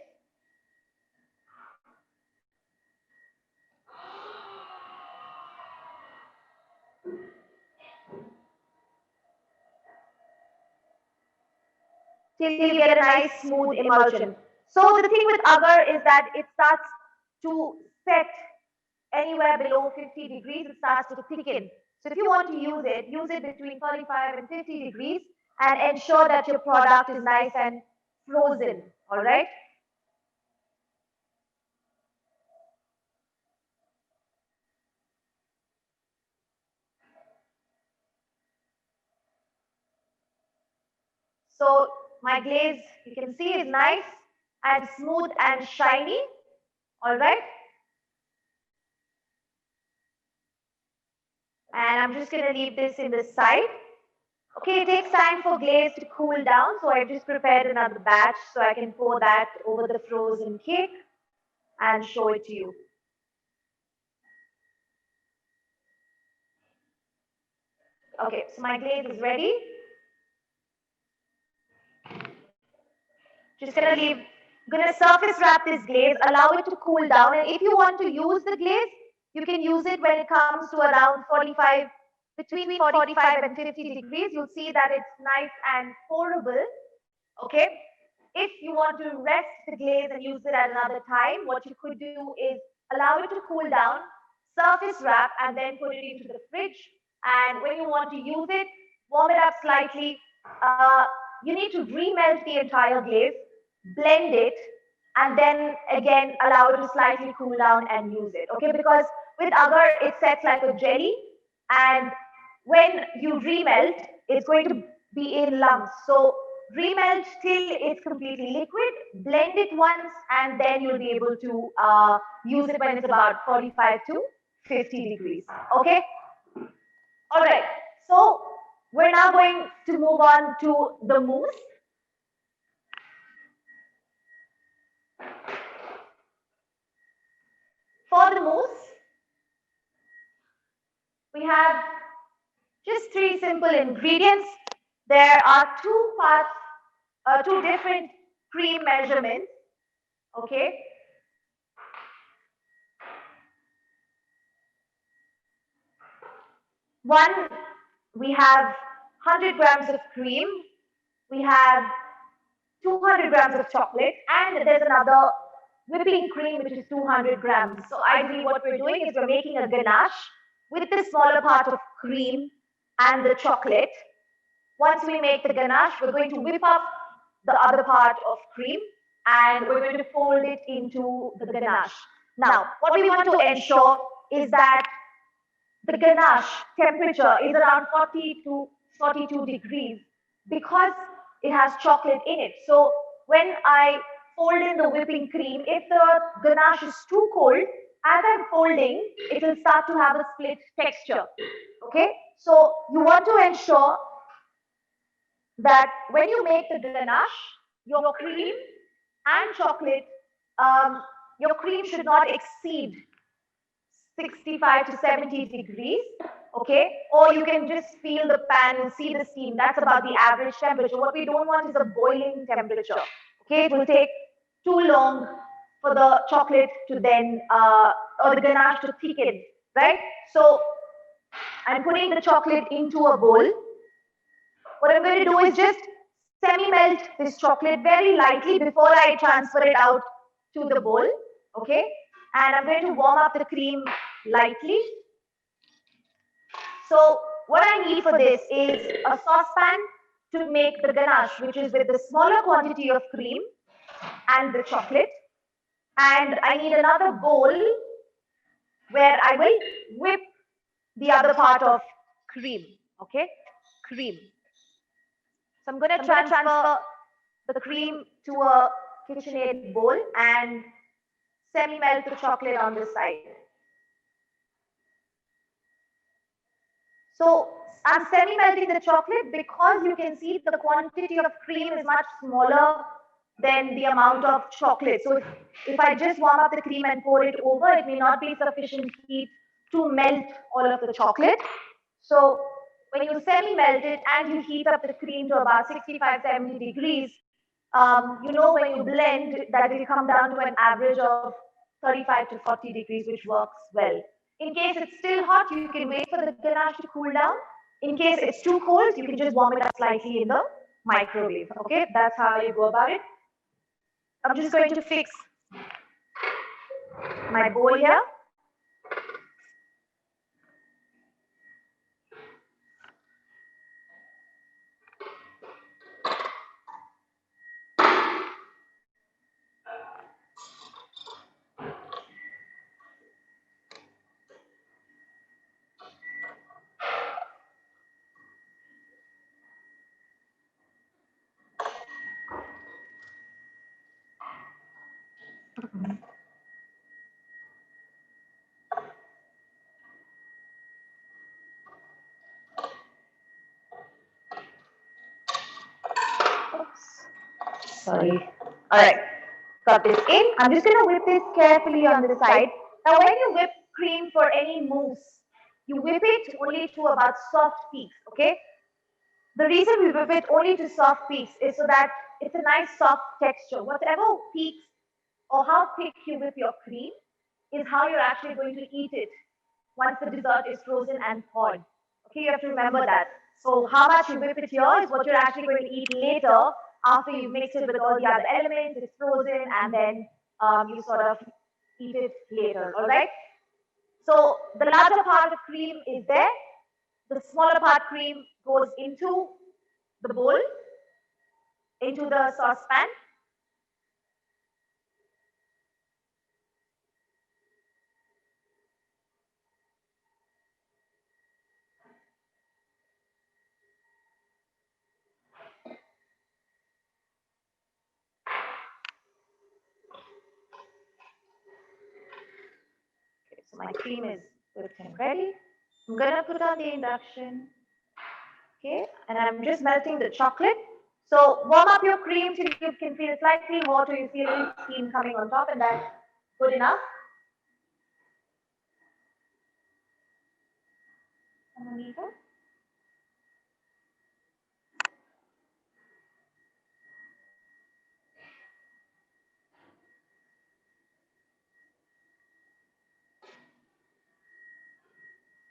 Till you get a nice smooth emulsion. So the thing with agar is that it starts to set anywhere below 50 degrees, it starts to thicken. So if you want to use it between 45 and 50 degrees and ensure that your product is nice and frozen, all right? So my glaze, you can see, is nice and smooth and shiny, all right? And I'm just gonna leave this in the side. Okay, it takes time for glaze to cool down, so I just prepared another batch so I can pour that over the frozen cake and show it to you. Okay, so my glaze is ready. Just gonna surface wrap this glaze, allow it to cool down. And if you want to use the glaze, you can use it when it comes to around 45, between 45 and 50 degrees. You'll see that it's nice and pourable. Okay. If you want to rest the glaze and use it at another time, what you could do is allow it to cool down, surface wrap, and then put it into the fridge. And when you want to use it, warm it up slightly. You need to remelt the entire glaze, blend it, and then again allow it to slightly cool down and use it. Okay, because with agar, it sets like a jelly, and when you remelt, it's going to be in lumps. So remelt till it's completely liquid, blend it once, and then you'll be able to use it when it's about 45 to 50 degrees. Okay? All right. So we're now going to move on to the mousse. for the mousse, we have just 3 simple ingredients. There are 2 parts, 2 different cream measurements. Okay. One, we have 100 grams of cream. We have 200 grams of chocolate, and there's another whipping cream which is 200 grams. So ideally what we're doing is we're making a ganache with the smaller part of cream and the chocolate. Once we make the ganache, we're going to whip up the other part of cream and we're going to fold it into the ganache. Now, what we want to ensure is that the ganache temperature is around 40 to 42 degrees because it has chocolate in it. So when I fold in the whipping cream, if the ganache is too cold, as I'm folding, it will start to have a split texture. Okay, so you want to ensure that when you make the ganache, your cream and chocolate, your cream should not exceed 65 to 70 degrees, okay? Or you can just feel the pan and see the steam. That's about the average temperature. What we don't want is a boiling temperature, okay? It will take too long for the chocolate to then, or the ganache to thicken, right? So I'm putting the chocolate into a bowl. What I'm going to do is just semi-melt this chocolate very lightly before I transfer it out to the bowl, okay? And I'm going to warm up the cream lightly. So what I need for this is a saucepan to make the ganache, which is with the smaller quantity of cream and the chocolate. And I need another bowl where I will whip the other part of cream, okay? Cream. So I'm going to transfer the cream to a KitchenAid bowl and semi-melt the chocolate on this side. So I'm semi-melting the chocolate because you can see the quantity of cream is much smaller than the amount of chocolate. So if I just warm up the cream and pour it over, it may not be sufficient heat to melt all of the chocolate. So when you semi-melt it and you heat up the cream to about 65, 70 degrees, you know when you blend that it will come down to an average of 35 to 40 degrees, which works well. In case it's still hot, you can wait for the ganache to cool down. In case it's too cold, you can just warm it up slightly in the microwave. Okay, that's how you go about it. I'm just going to fix my bowl here. Sorry. All right, got this in. I'm just going to whip this carefully on the side. Now, when you whip cream for any mousse, you whip it only to about soft peaks, okay? The reason we whip it only to soft peaks is so that it's a nice soft texture. Whatever peaks or how thick you whip your cream is how you're actually going to eat it once the dessert is frozen and thawed. Okay, you have to remember that. So how much you whip it here is what you're actually going to eat later after you've mixed it with all the other elements, it's frozen, and then you sort of eat it later, all right? So the larger part of cream is there. The smaller part cream goes into the bowl, into the saucepan. Okay, so my cream is whipped and ready. I'm gonna put on the induction. Okay, and I'm just melting the chocolate. So warm up your cream till you can feel slightly hot or you feel steam coming on top, and that's good enough. thermometer.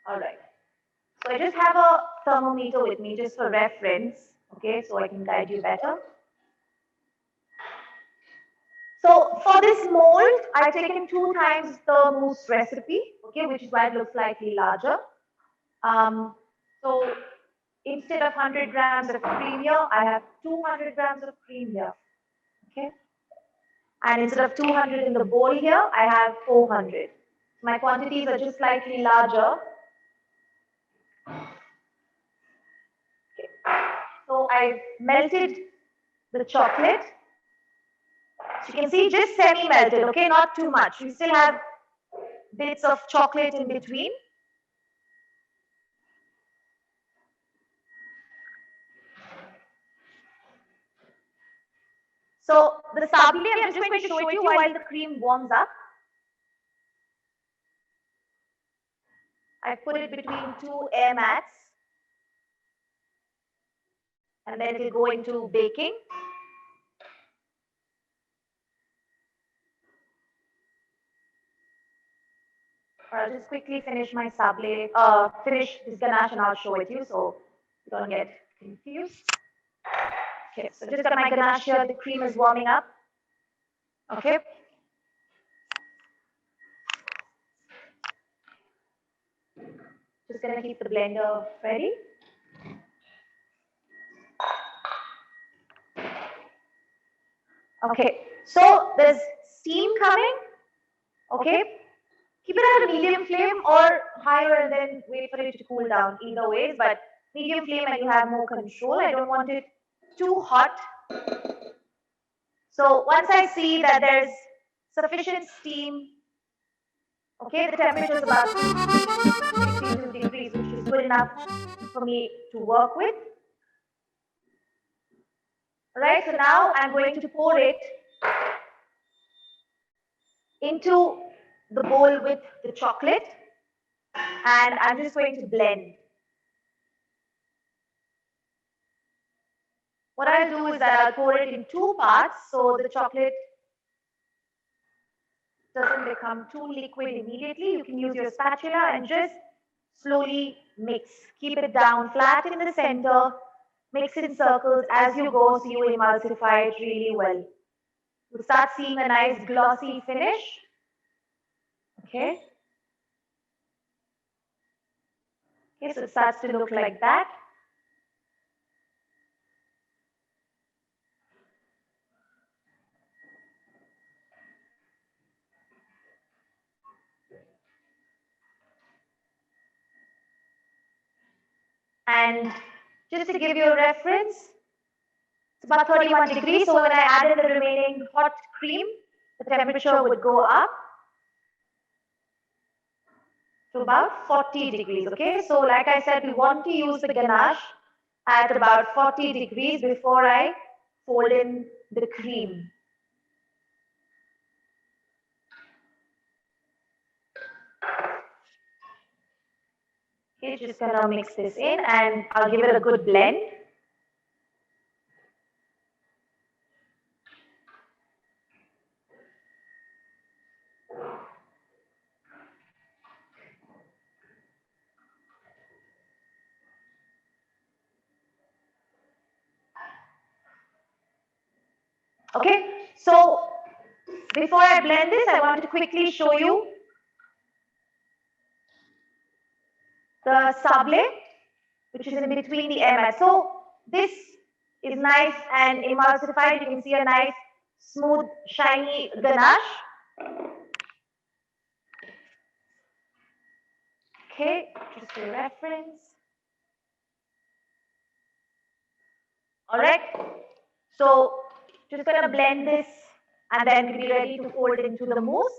All right. So I just have a thermometer with me just for reference, okay, so I can guide you better. So for this mold, I've taken 2 times the mousse recipe, okay, which is why it looks slightly larger. So instead of 100 grams of cream here, I have 200 grams of cream here, okay. And instead of 200 in the bowl here, I have 400. My quantities are just slightly larger. Okay. So I've melted the chocolate. So you can see just semi-melted, okay, not too much. We still have bits of chocolate in between. So the sable, I'm just going to show it to you while the cream warms up. I put it between 2 air mats. And then it will go into baking. I'll just quickly finish my sable, finish this ganache and I'll show it to you so you don't get confused. Okay, so just got my ganache here, the cream is warming up. Okay. Just gonna keep the blender ready. Okay, so there's steam coming. Okay, keep it at a medium flame or higher and then wait for it to cool down either ways, but medium flame and you have more control. I don't want it too hot. So once I see that there's sufficient steam, okay, the temperature is about 62 degrees, which is good enough for me to work with. All right, so now I'm going to pour it into the bowl with the chocolate and I'm just going to blend. What I'll do is that I'll pour it in 2 parts so the chocolate doesn't become too liquid immediately. You can use your spatula and just slowly mix. Keep it down flat in the center, mix in circles as you go so you emulsify it really well. You'll start seeing a nice glossy finish. Okay. Okay, so it starts to look like that. And just to give you a reference, it's about 31 degrees. So when I add in the remaining hot cream, the temperature would go up to about 40 degrees. Okay, so like I said, we want to use the ganache at about 40 degrees before I fold in the cream. Okay, just gonna mix this in and I'll give it a good blend. Okay, so before I blend this, I want to quickly show you the sable, which is in between the air mats. So this is nice and emulsified. You can see a nice, smooth, shiny ganache. Okay, just for reference. All right, so just gonna blend this and then be ready to fold into the mousse.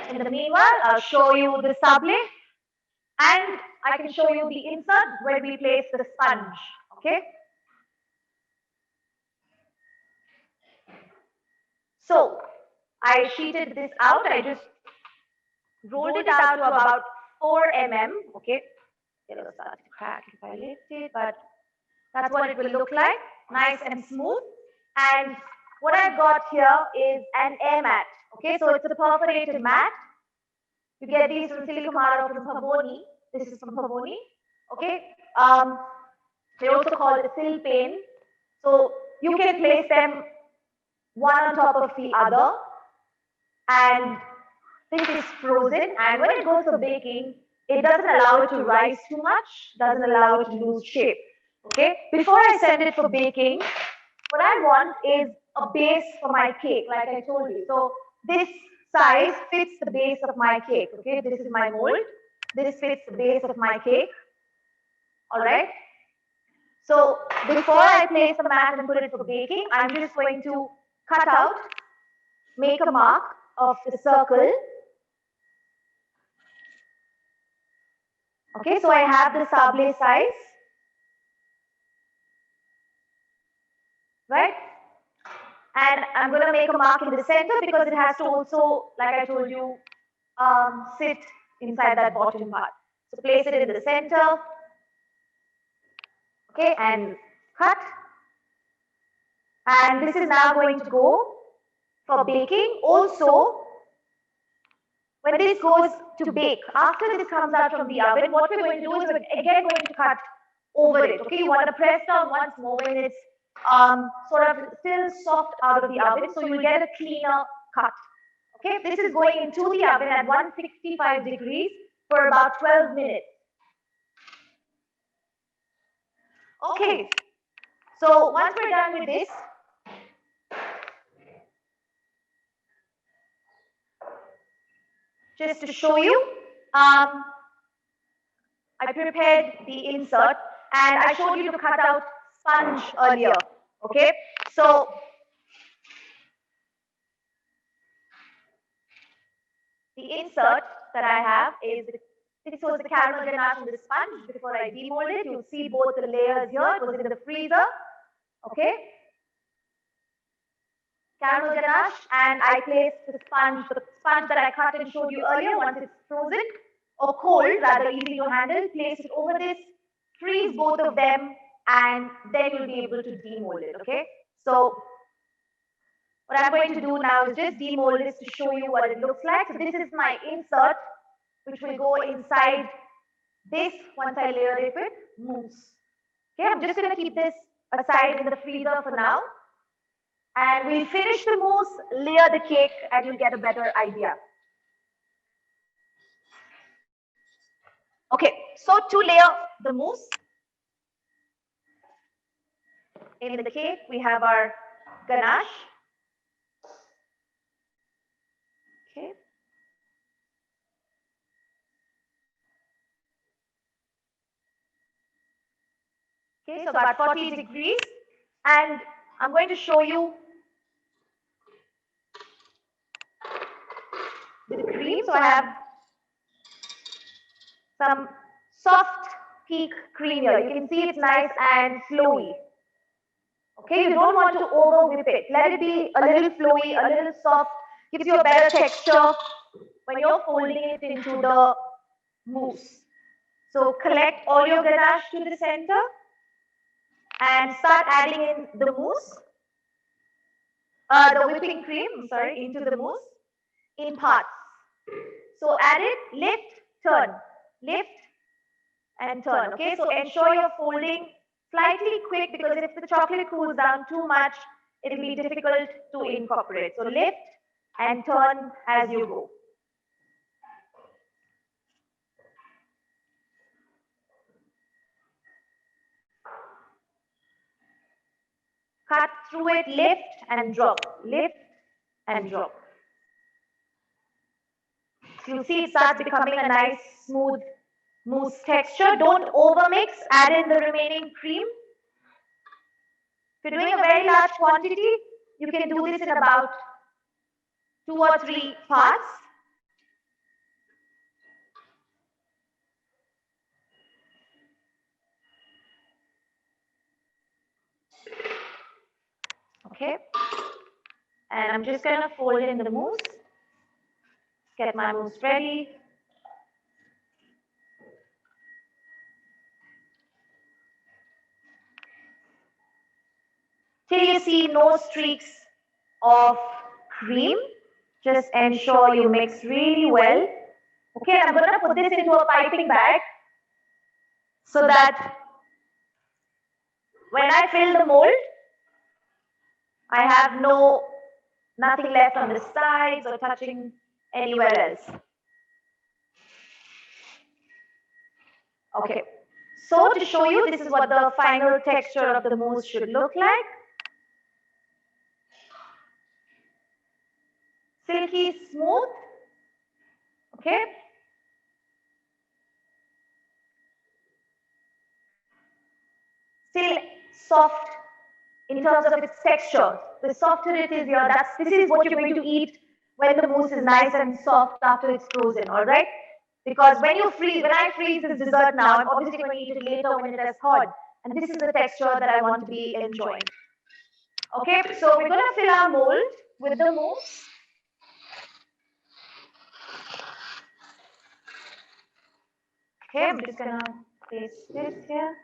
In the meanwhile, I'll show you the sable and I can show you the insert where we place the sponge, okay? So I sheeted this out, I just rolled it out to about 4 mm, okay? It'll start to crack if I lift it, but that's what it will look like, nice and smooth. And what I've got here is an air mat. Okay, so it's a perforated mat. You get these from Silicamara or from Pavoni. This is from Pavoni. Okay, they're also called a sill pane. So you can place them one on top of the other, and this is frozen. And when it goes for baking, it doesn't allow it to rise too much, doesn't allow it to lose shape. Okay, before I send it for baking, what I want is a base for my cake, like I told you. So this size fits the base of my cake. Okay, this is my mold. This fits the base of my cake. All right. So before I place the mat and put it for baking, I'm just going to cut out, make a mark of the circle. Okay, so I have the sable size, right? And I'm going to make a mark in the center because it has to also, like I told you, sit inside that bottom part. So place it in the center. Okay, and cut. And this is now going to go for baking. Also, when this goes to bake, after this comes out from the oven, what we're going to do is we're again going to cut over it. Okay, you want to press down once more when it's sort of still soft out of the oven, so you'll get a cleaner cut. Okay, this is going into the oven at 165 degrees for about 12 minutes. Okay, so once we're done with this, just to show you, I prepared the insert and I showed you to cut out sponge earlier. Okay, so the insert that I have is, this was the caramel ganache in the sponge. Before I demold it, you'll see both the layers here. It was in the freezer. Okay, caramel ganache, and I placed the sponge that I cut and showed you earlier. Once it's frozen or cold, rather easy to handle, place it over this, freeze both of them, and then you'll be able to demold it. Okay, so what I'm going to do now is just demold this to show you what it looks like. So this is my insert, which will go inside this once I layer it with mousse. Okay, I'm just going to keep this aside in the freezer for now. And we'll finish the mousse, layer the cake, and you'll get a better idea. Okay, so to layer the mousse in the cake, we have our ganache. Okay. Okay, so about 40 degrees, and I'm going to show you the cream. So I have some soft peak cream here. You can see it's nice and flowy. Okay, you don't want to over whip it. Let it be a little flowy, a little soft, gives you a better texture when you're folding it into the mousse. So collect all your ganache to the center and start adding in the mousse, the whipping cream, sorry, into the mousse in parts. So add it, lift and turn. Okay, so ensure you're folding slightly quick because if the chocolate cools down too much, it will be difficult to incorporate. So lift and turn as you go. Cut through it, lift and drop, lift and drop. You'll see it starts becoming a nice smooth mousse texture. Don't overmix, add in the remaining cream. If you're doing a very large quantity, you can do this in about 2 or 3 parts. Okay, and I'm just going to fold in the mousse, get my mousse ready. till you see no streaks of cream. Just ensure you mix really well. Okay, I'm going to put this into a piping bag so that when I fill the mold, I have nothing left on the sides or touching anywhere else. Okay, so to show you, this is what the final texture of the mousse should look like. Silky smooth. Okay. Still soft in terms of its texture. The softer it is here, this is what you're going to eat when the mousse is nice and soft after it's frozen, all right? Because when I freeze this dessert now, I'm obviously going to eat it later when it has thawed. And this is the texture that I want to be enjoying. Okay, so we're going to fill our mold with the mousse. Okay, I'm just going to place this here.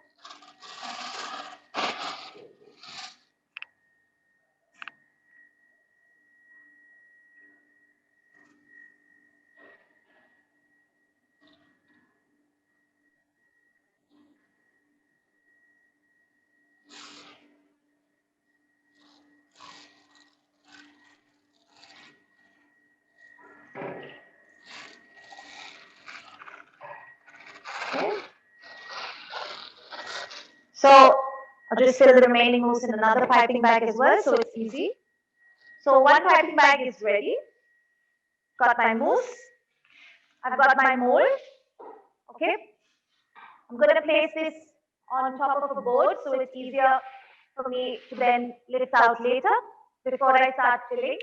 So I'll just fill the remaining mousse in another piping bag as well, so it's easy. So one piping bag is ready. Got my mousse. I've got my mold. Okay. I'm going to place this on top of a board so it's easier for me to then lift out later before I start filling.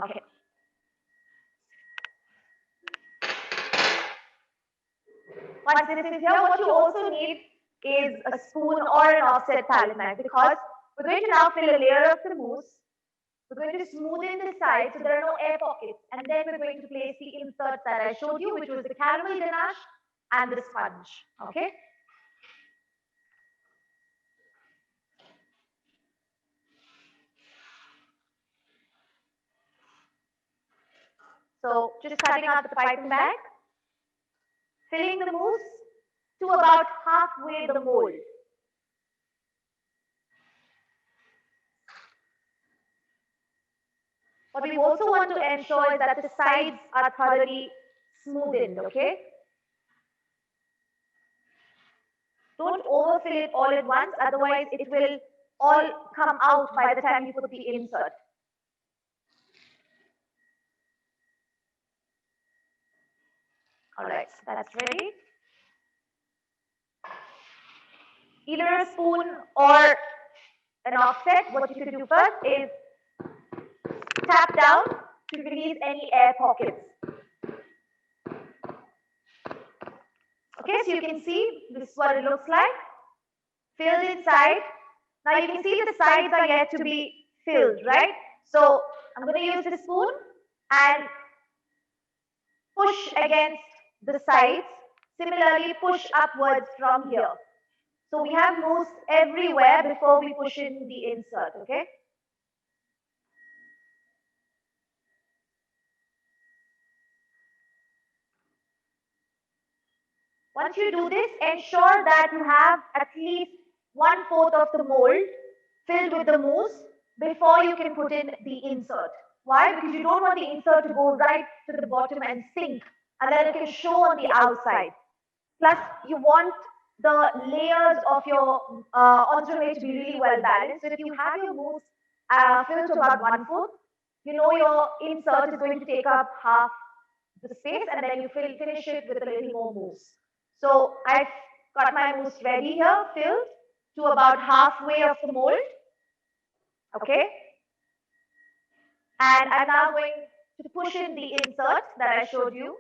Okay. Once this is here, what you also need is a spoon or an offset palette knife, because we're going to now fill a layer of the mousse. We're going to smoothen the sides so there are no air pockets, and then we're going to place the inserts that I showed you, which was the caramel ganache and the sponge. Okay. So just cutting out the piping bag, filling the mousse to about halfway the mold. What we also want to ensure is that the sides are thoroughly smoothened, okay? Don't overfill it all at once, otherwise it will all come out by the time you put the insert. All right, so that's ready. Either a spoon or an offset, what you can do first is tap down to release any air pockets. Okay, so you can see this is what it looks like. Filled inside. Now you can see the sides are yet to be filled, right? So I'm going to use the spoon and push against the sides. Similarly, push upwards from here. So we have mousse everywhere before we push in the insert, okay? Once you do this, ensure that you have at least 1/4 of the mold filled with the mousse before you can put in the insert. Why? Because you don't want the insert to go right to the bottom and sink, and then it can show on the outside. Plus, you want the layers of your entremet to be really well balanced. So if you have your mousse filled to about 1/4, you know your insert is going to take up half the space, and then you finish it with a little more mousse. So I've got my mousse ready here, filled to about halfway of the mold. Okay. And I'm now going to push in the insert that I showed you.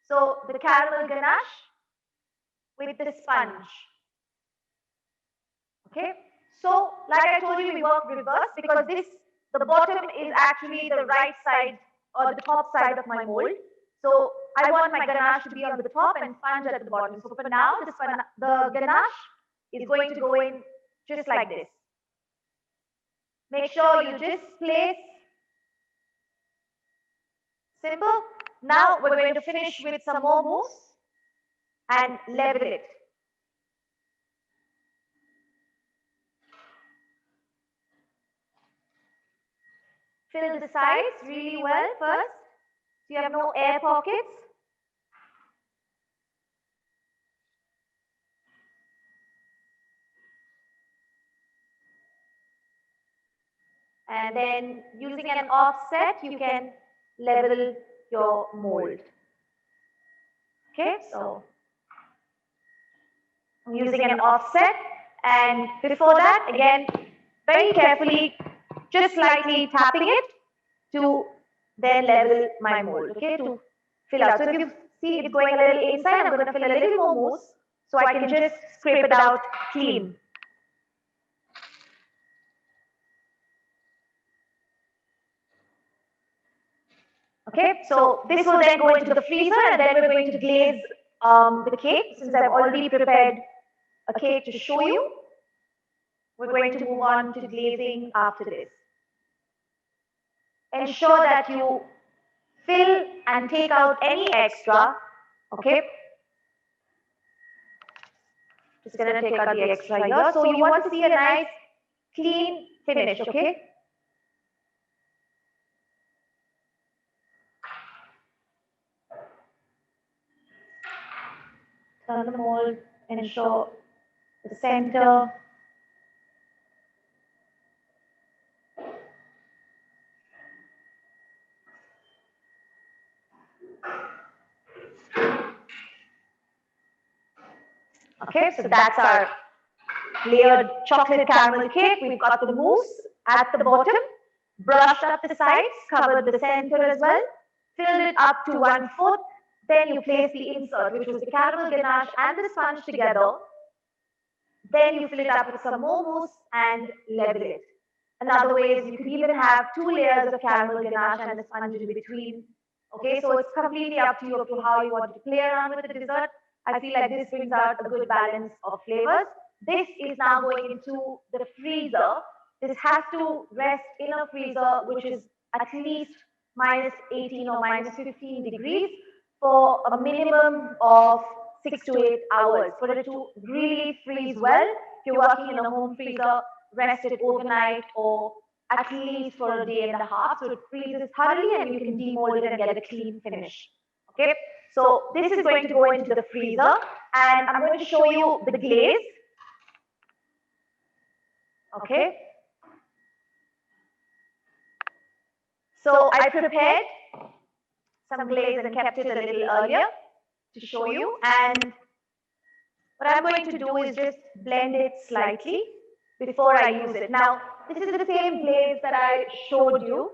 So the caramel ganache with the sponge. Okay. So like I told you, we work reverse because the bottom is actually the right side or the top side of my mold. So I want my ganache to be on the top and sponge at the bottom. So for now, the ganache is going to go in just like this. Make sure you just place. Simple. Now we're going to finish with some more mousse and level it. Fill the sides really well first, so you have no air pockets. And then using an offset, you can level your mold. Okay, so I'm using an offset, and before that, again, very carefully, just slightly tapping it to then level my mold, okay, to fill out. So if you see it's going a little inside, I'm going to fill a little more mousse so I can just scrape it out clean. Okay, so this will then go into the freezer, and then we're going to glaze the cake. Since I've already prepared a cake to show you, we're going to move on to glazing after this. Ensure that you fill and take out any extra, okay? Just gonna take out the extra here. So you want to see a nice, clean finish, okay? Turn the mold, ensure the center. Okay, so that's our layered chocolate caramel cake. We've got the mousse at the bottom, brushed up the sides, covered the center as well, filled it up to 1/4. Then you place the insert, which was the caramel ganache and the sponge together. Then you fill it up with some more mousse and level it. Another way is you could even have 2 layers of caramel ganache and a sponge in between. Okay, so it's completely up to you of how you want to play around with the dessert. I feel like this brings out a good balance of flavors. This is now going into the freezer. This has to rest in a freezer which is at least -18 or -15 degrees for a minimum of 6 to 8 hours for it to really freeze well. If you're working in a home freezer, rest it overnight or at least for a day and a half, so it freezes thoroughly and you can demold it and get a clean finish. Okay, so this is going to go into the freezer, and I'm going to show you the glaze. Okay, so I prepared some glaze and kept it a little earlier to show you, and what I'm going to do is just blend it slightly before I use it. Now, this is the same glaze that I showed you.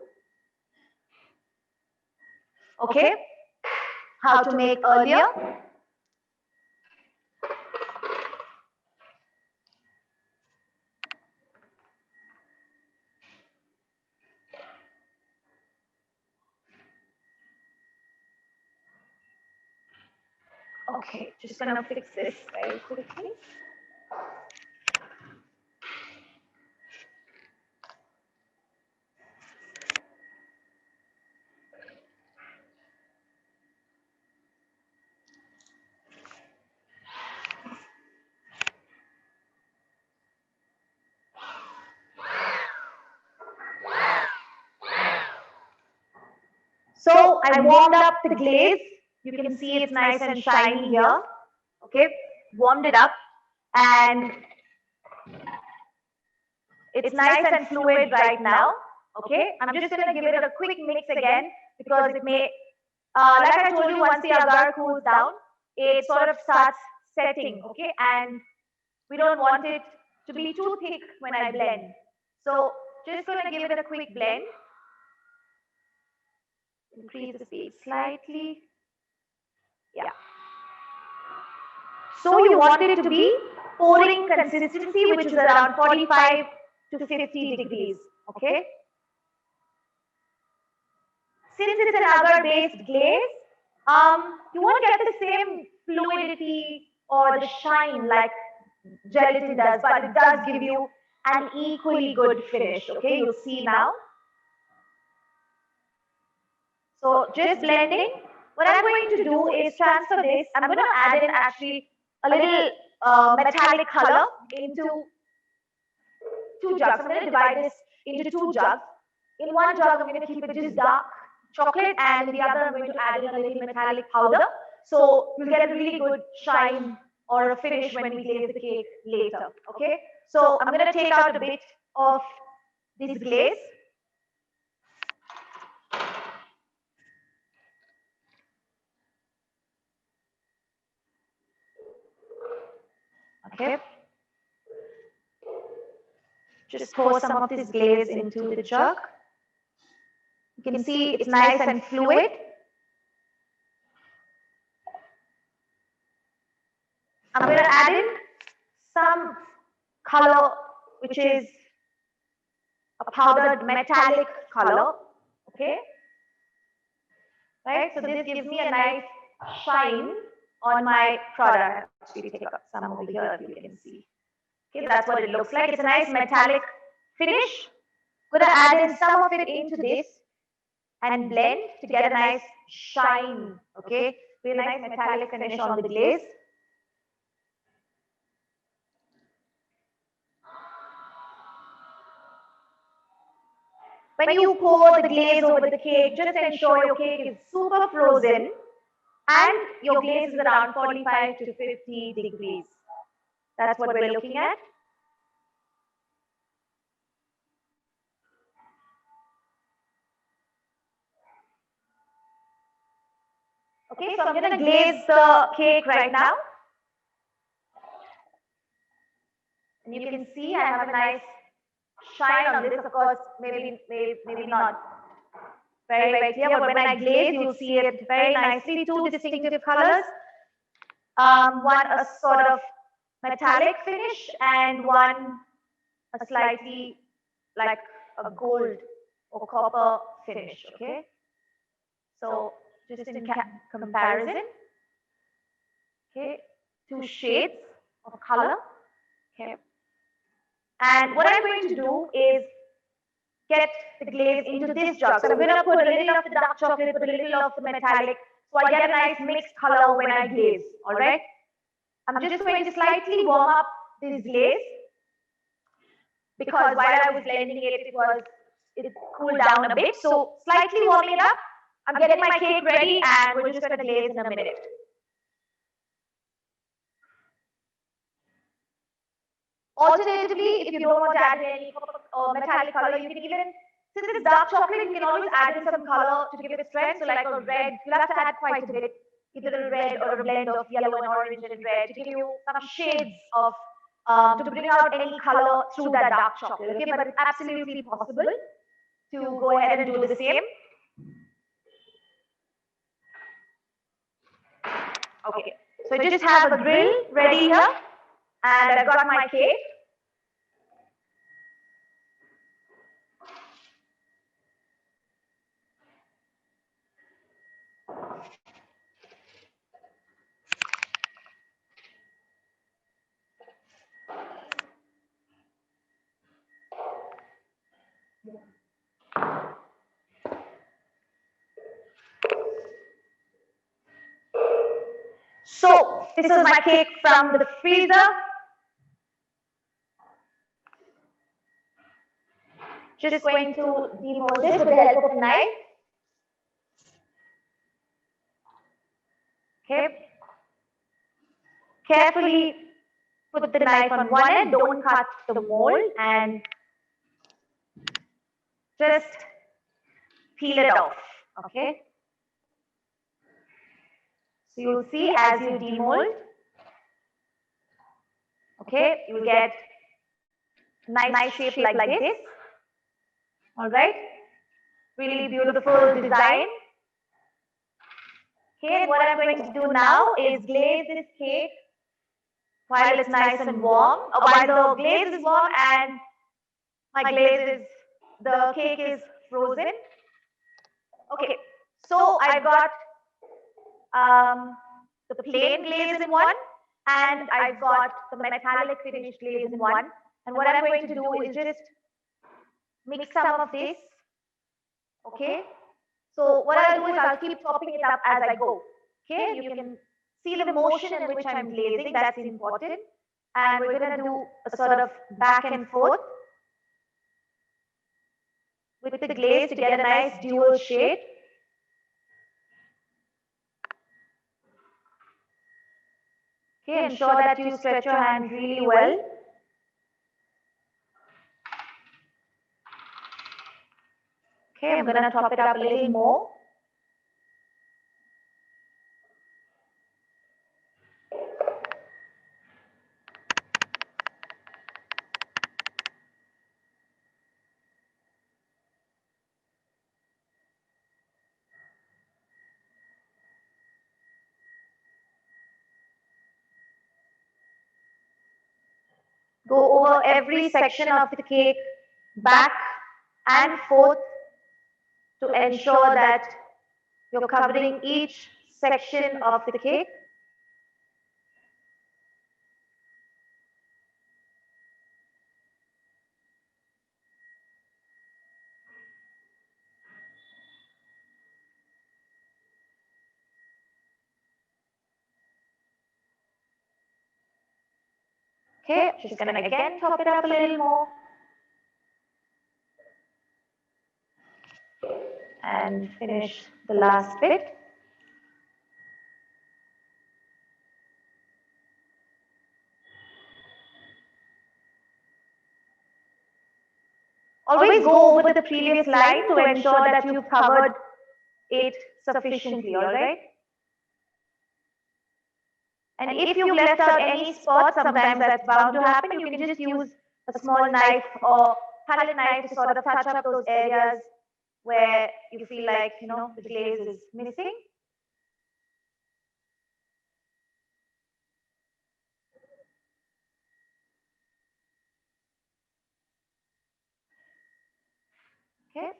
Okay, how to make earlier. Okay, just gonna fix this very quickly. So I warmed up the glaze. You can see it's nice and shiny here. Okay, warmed it up, and it's nice and fluid right now. Okay, I'm just going to give it a quick mix again because it may, like I told you, once the agar cools down, it sort of starts setting. Okay, and we don't want it to be too thick when I blend. So just going to give it a quick blend. Increase the speed slightly. Yeah. So you want it to be pouring consistency, which is around 45 to 50 degrees. Okay. Since it's an agar-based glaze, you won't get the same fluidity or the shine like gelatin does, but it does give you an equally good finish. Okay, you'll see now. So just blending. What I'm going to do is transfer this. I'm going to add in actually a little metallic color into 2 jugs. I'm going to divide this into 2 jugs. In one jug, I'm going to keep it just dark chocolate, and in the other, I'm going to add in a little metallic powder. So you'll get a really good shine or a finish when we glaze the cake later. Okay. So I'm going to take out a bit of this glaze. Okay. Just pour some of this glaze into the jug. You can see it's nice and fluid. I'm going to add in some color, which is a powdered metallic color. Okay. Right. So this gives me a nice shine on my product. Actually, take up some over here if you can see. Okay, that's what it looks like. It's a nice metallic finish. I'm going to add in some of it into this and blend to get a nice shine. Okay, really nice metallic finish on the glaze. When you pour the glaze over the cake, just ensure your cake is super frozen and your glaze is around 45 to 50 degrees. That's what we're looking at. Okay, so I'm going to glaze the cake right now. And you can see I have a nice shine on this. Of course, maybe not very clear, but when I glaze, you'll see it very nicely. 2 distinctive colors. One a sort of metallic finish and one a slightly like a gold or copper finish. Okay, so just in comparison, okay, 2 shades of color. Okay, and what I'm going to do is get the glaze into this jug. So I'm going to put a little of the dark chocolate, put a little of the metallic, so I get a nice mixed color when I glaze. All right. I'm just going to slightly warm up this glaze because while I was blending it, it cooled down a bit. So slightly warming it up. I'm getting my cake ready, and we're just going to glaze in a minute. Alternatively, if you don't want to add any metallic color, you can even, since it's dark chocolate, you can always add in some color to give it strength. So like a red, you'll have to add quite a bit, either a red or a blend of yellow and orange and red to give you some shades of, to bring out any color through that dark chocolate. Okay, but it's absolutely possible to go ahead and do the same. Okay, so I just have a grill ready here, and I've got my cake. So this is my cake from the freezer. Just going to demold this with the help of a knife. Okay. Carefully put the knife on one end, don't cut the mold, and just peel it off. Okay. So you'll see as you demold, okay, you will get a nice shape like this. All right. Really beautiful design. Okay, and what I'm going to do now is glaze this cake while it's nice and warm, while the glaze is warm and the cake is frozen. Okay, so I've got the plain glaze in one and I've got the metallic finish glaze in one. And what I'm going to do is just mix some of this. Okay. So what I'll do is I'll keep topping it up as I go. Okay. You can see the motion in which I'm glazing. That's important. And we're going to do a sort of back and forth with the glaze to get a nice dual shade. Okay, ensure that you stretch your hand really well. Okay, I'm going to top it up a little more. Go over every section of the cake, back and forth, to ensure that you're covering each section of the cake. Okay, just going to again top it up a little more. And finish the last bit. Always go over the previous line to ensure that you've covered it sufficiently, all right? And if you've left out any spots, sometimes that's bound to happen. You can just use a small knife or palette knife to sort of touch up those areas where you feel like, you know, the glaze is missing. Okay.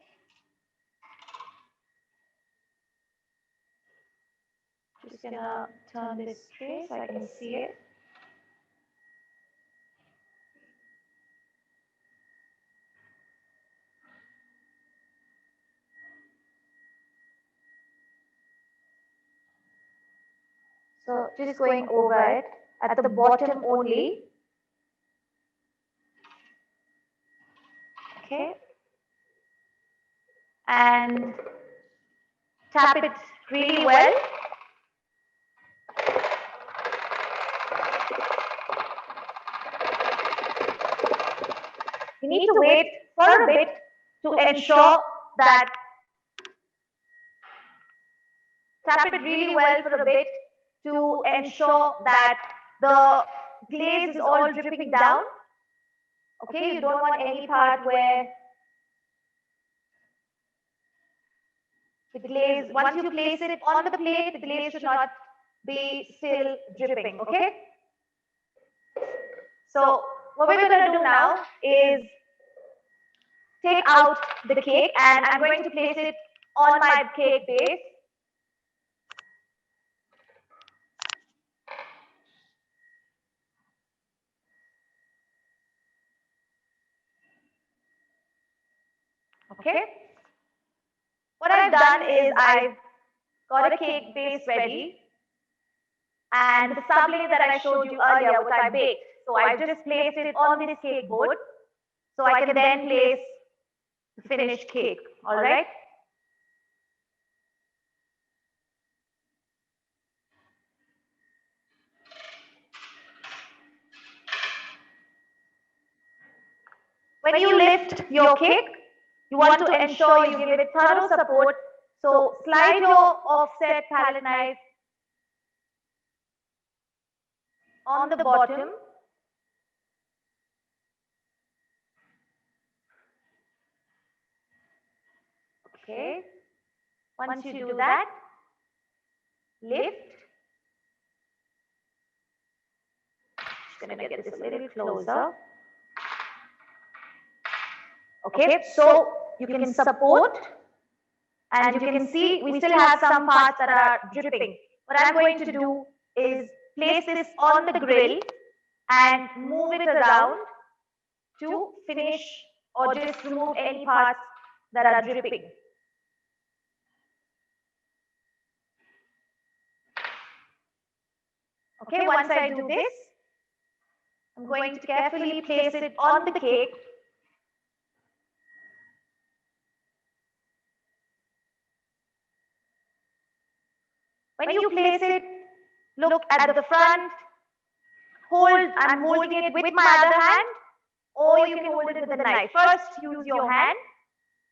Just gonna turn this tray so I can see it. So just going over it at the bottom only. Okay. And tap it really well. You need to wait for a bit to ensure that, tap it really well for a bit to ensure that the glaze is all dripping down. Okay, you don't want any part where the glaze, once you place it on the plate, the glaze should not be still dripping, okay? So what we're going to do now is take out the cake, and I'm going to place it on my cake base. Okay. What I've done is I've got a cake base ready, and the sablé that I showed you earlier, what I baked. So I've just placed it on this cake board, so I can then place the finished cake. All right. When you lift your cake, you want to ensure you give it thorough support. So slide your offset palette knife on the bottom. Okay. Once you do that, lift. Just going to get this a little closer. Okay, so you can support, and you can see we still have some parts that are dripping. What I'm going to do is place this on the grill and move it around to finish or just remove any parts that are dripping. Okay, once I do this, I'm going to carefully place it on the cake. When you place it, look at the front, I'm holding it with my other hand, or you can hold it with a knife. First, use your hand.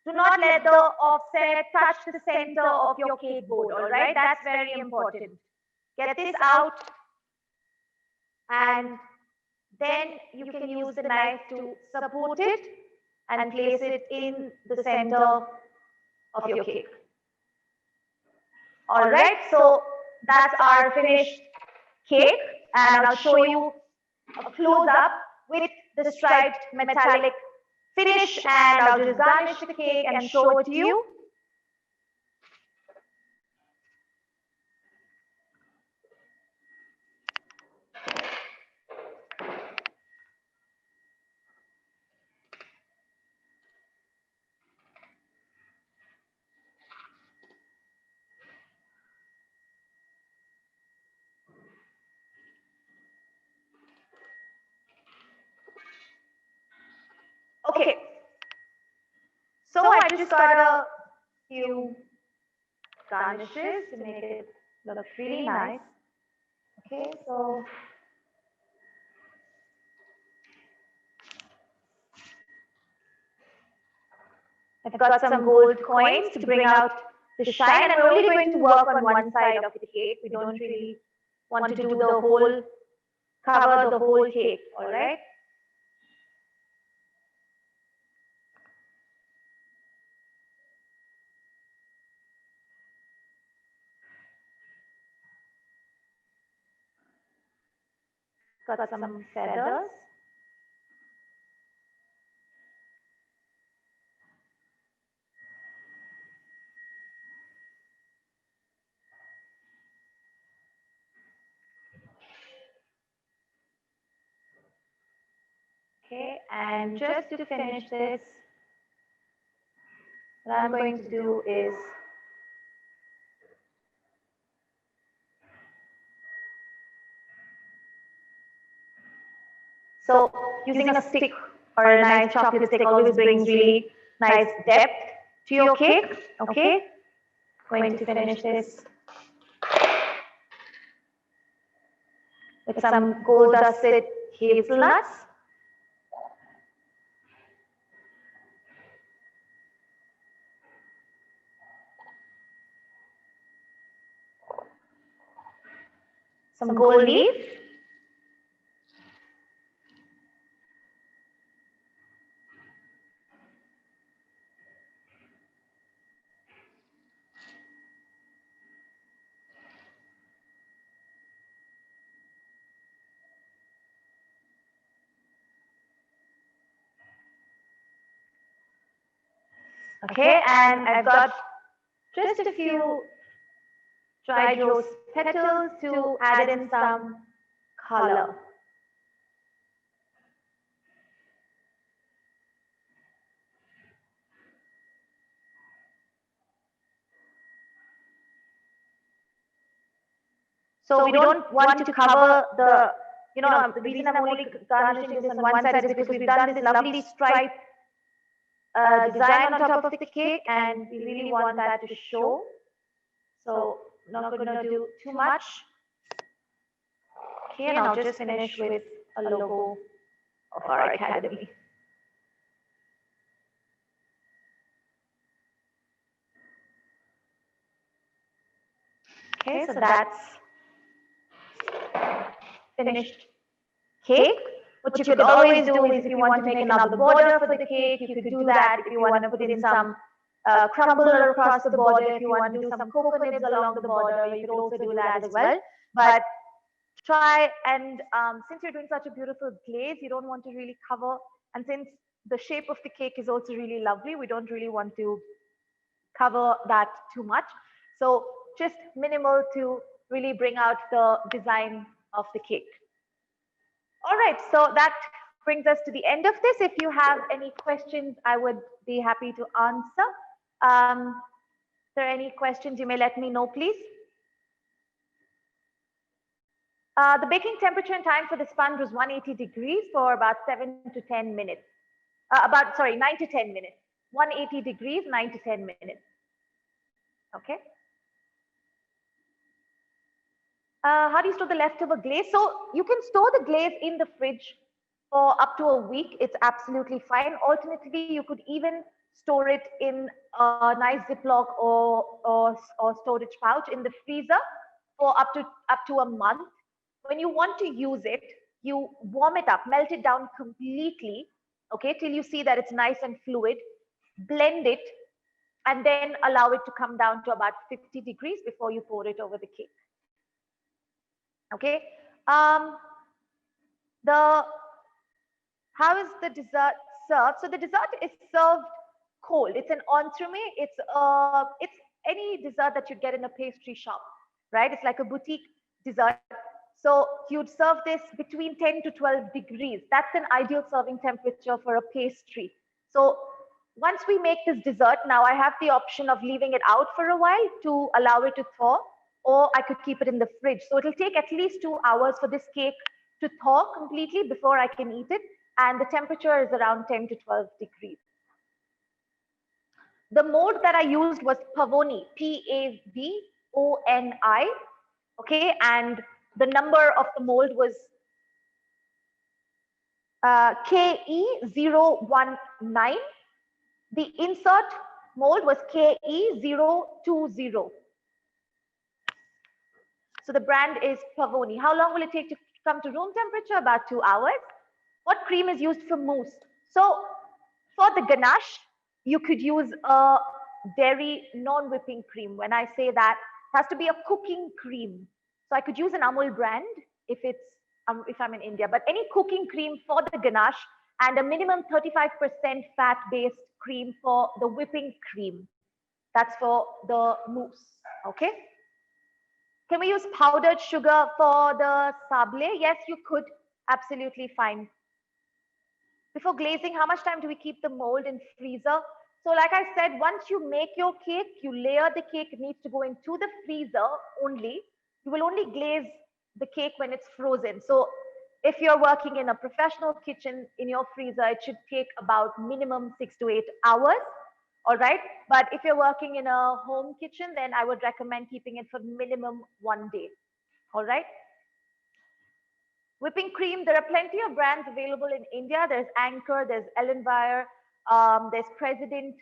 Do not let the offset touch the center of your cake board, all right? That's very important. Get this out, and then you can use the knife to support it and place it in the center of your cake. All right, so that's our finished cake, and I'll show you a close-up with the striped metallic finish, and I'll just garnish the cake and show it to you. Okay, so I just got a few garnishes to make it look really nice. Okay, so I've got some gold coins to bring out the shine, and we're only going to work on one side of the cake. We don't really want to do the whole, cover the whole cake, all right? Got some feathers. Okay, and just to finish this, what I'm going to do is so using a stick or a nice chocolate stick always brings really nice depth to your cake. Okay, going to finish this with some gold dusted hazelnuts. Some gold leaf. Okay, and I've got just a few dried rose petals to add in some color. So we don't want to cover the, the reason I'm only garnishing this on one side is because we've done this lovely stripe design on top of the cake, and we really want that to show. So not going to do too much. Okay, and I'll just finish with a logo of our academy. Okay, so that's finished cake. What you could always do is, if you want to make another border for the cake, you could do that. If you want to put in some crumble across the border, if you want to do some cocoa nibs along the border, you could also do that as well. But try and, since you're doing such a beautiful glaze, you don't want to really cover, and since the shape of the cake is also really lovely, we don't really want to cover that too much. So just minimal to really bring out the design of the cake. All right, so that brings us to the end of this. If you have any questions, I would be happy to answer. If there are any questions, you may let me know, please. The baking temperature and time for the sponge was 180 degrees for about 7 to 10 minutes. 9 to 10 minutes. 180 degrees, 9 to 10 minutes. Okay. How do you store the leftover glaze? So you can store the glaze in the fridge for up to a week. It's absolutely fine. Alternatively, you could even store it in a nice Ziploc or storage pouch in the freezer for up to a month. When you want to use it, you warm it up, melt it down completely, okay, till you see that it's nice and fluid. Blend it, and then allow it to come down to about 50 degrees before you pour it over the cake. Okay. How is the dessert served? So the dessert is served cold. It's an entremet. It's any dessert that you'd get in a pastry shop, right? It's like a boutique dessert. So you'd serve this between 10 to 12 degrees. That's an ideal serving temperature for a pastry. So once we make this dessert, now I have the option of leaving it out for a while to allow it to thaw, or I could keep it in the fridge. So it'll take at least 2 hours for this cake to thaw completely before I can eat it. And the temperature is around 10 to 12 degrees. The mold that I used was Pavoni, P-A-V-O-N-I, okay? And the number of the mold was KE019. The insert mold was KE020. So the brand is Pavoni. How long will it take to come to room temperature? About 2 hours. What cream is used for mousse? So for the ganache, you could use a dairy non-whipping cream. When I say that, it has to be a cooking cream. So I could use an Amul brand if I'm in India, but any cooking cream for the ganache, and a minimum 35% fat-based cream for the whipping cream. That's for the mousse, okay? Can we use powdered sugar for the sable? Yes, you could, absolutely fine. Before glazing, how much time do we keep the mold in freezer? So like I said, once you make your cake, you layer the cake, it needs to go into the freezer only. You will only glaze the cake when it's frozen. So if you're working in a professional kitchen in your freezer, it should take about minimum 6 to 8 hours. All right. But if you're working in a home kitchen, then I would recommend keeping it for minimum 1 day. All right. Whipping cream, there are plenty of brands available in India. There's Anchor, there's Ellenwire, there's President.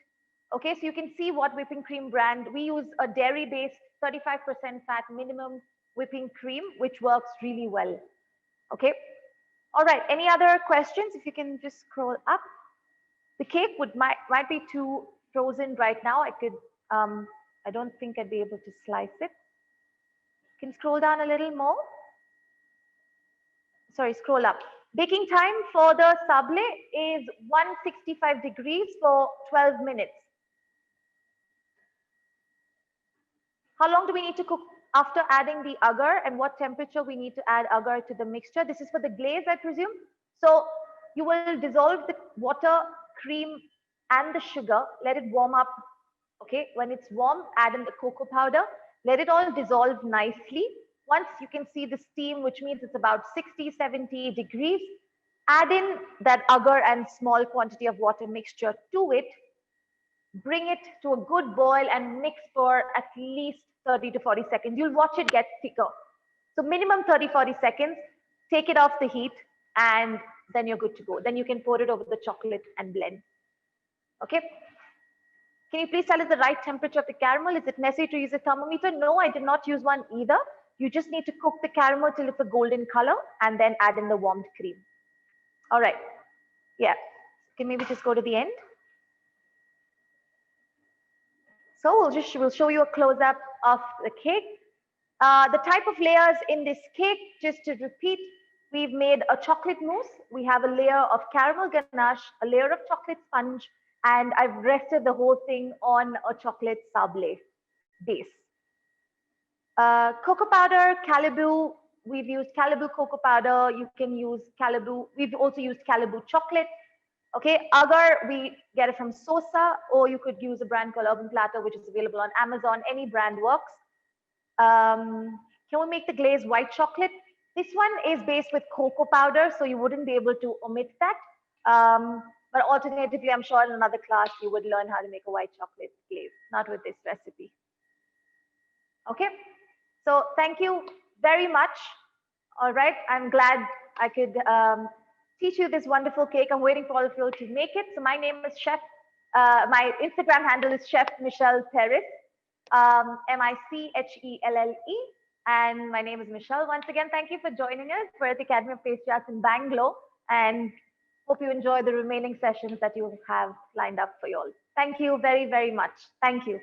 Okay, so you can see what whipping cream brand. We use a dairy-based 35% fat minimum whipping cream, which works really well. Okay. All right. Any other questions? If you can just scroll up. The cake might be too frozen right now. I don't think I'd be able to slice it. Can scroll down a little more. Sorry, scroll up. Baking time for the sable is 165 degrees for 12 minutes. How long do we need to cook after adding the agar, and what temperature we need to add agar to the mixture? This is for the glaze, I presume. So you will dissolve the water, cream, and the sugar. Let it warm up. Okay, when it's warm, add in the cocoa powder. Let it all dissolve nicely. Once you can see the steam, which means it's about 60, 70 degrees, add in that agar and small quantity of water mixture to it. Bring it to a good boil and mix for at least 30 to 40 seconds. You'll watch it get thicker. So minimum 30, 40 seconds, take it off the heat, and then you're good to go. Then you can pour it over the chocolate and blend. Okay. Can you please tell us the right temperature of the caramel? Is it necessary to use a thermometer? No, I did not use one either. You just need to cook the caramel till it's a golden color and then add in the warmed cream. All right. Yeah. Can maybe just go to the end. So we'll show you a close-up of the cake. The type of layers in this cake, just to repeat, we've made a chocolate mousse. We have a layer of caramel ganache, a layer of chocolate sponge, and I've rested the whole thing on a chocolate sablé base. Cocoa powder, Calibu, we've used Caribou cocoa powder. You can use Caribou. We've also used Caribou chocolate. Okay, agar, we get it from Sosa, or you could use a brand called Urban Platter, which is available on Amazon. Any brand works. Can we make the glaze white chocolate? This one is based with cocoa powder, so you wouldn't be able to omit that. But alternatively, I'm sure in another class you would learn how to make a white chocolate glaze, not with this recipe. Okay, so thank you very much. All right, I'm glad I could teach you this wonderful cake. I'm waiting for all of you to make it. So my name is Chef, my Instagram handle is Chef Michelle Perez, Michelle, and my name is Michelle. Once again, thank you for joining us. We're at the Academy of Pastry Arts in Bangalore, and hope you enjoy the remaining sessions that you have lined up for you all. Thank you very, very much. Thank you.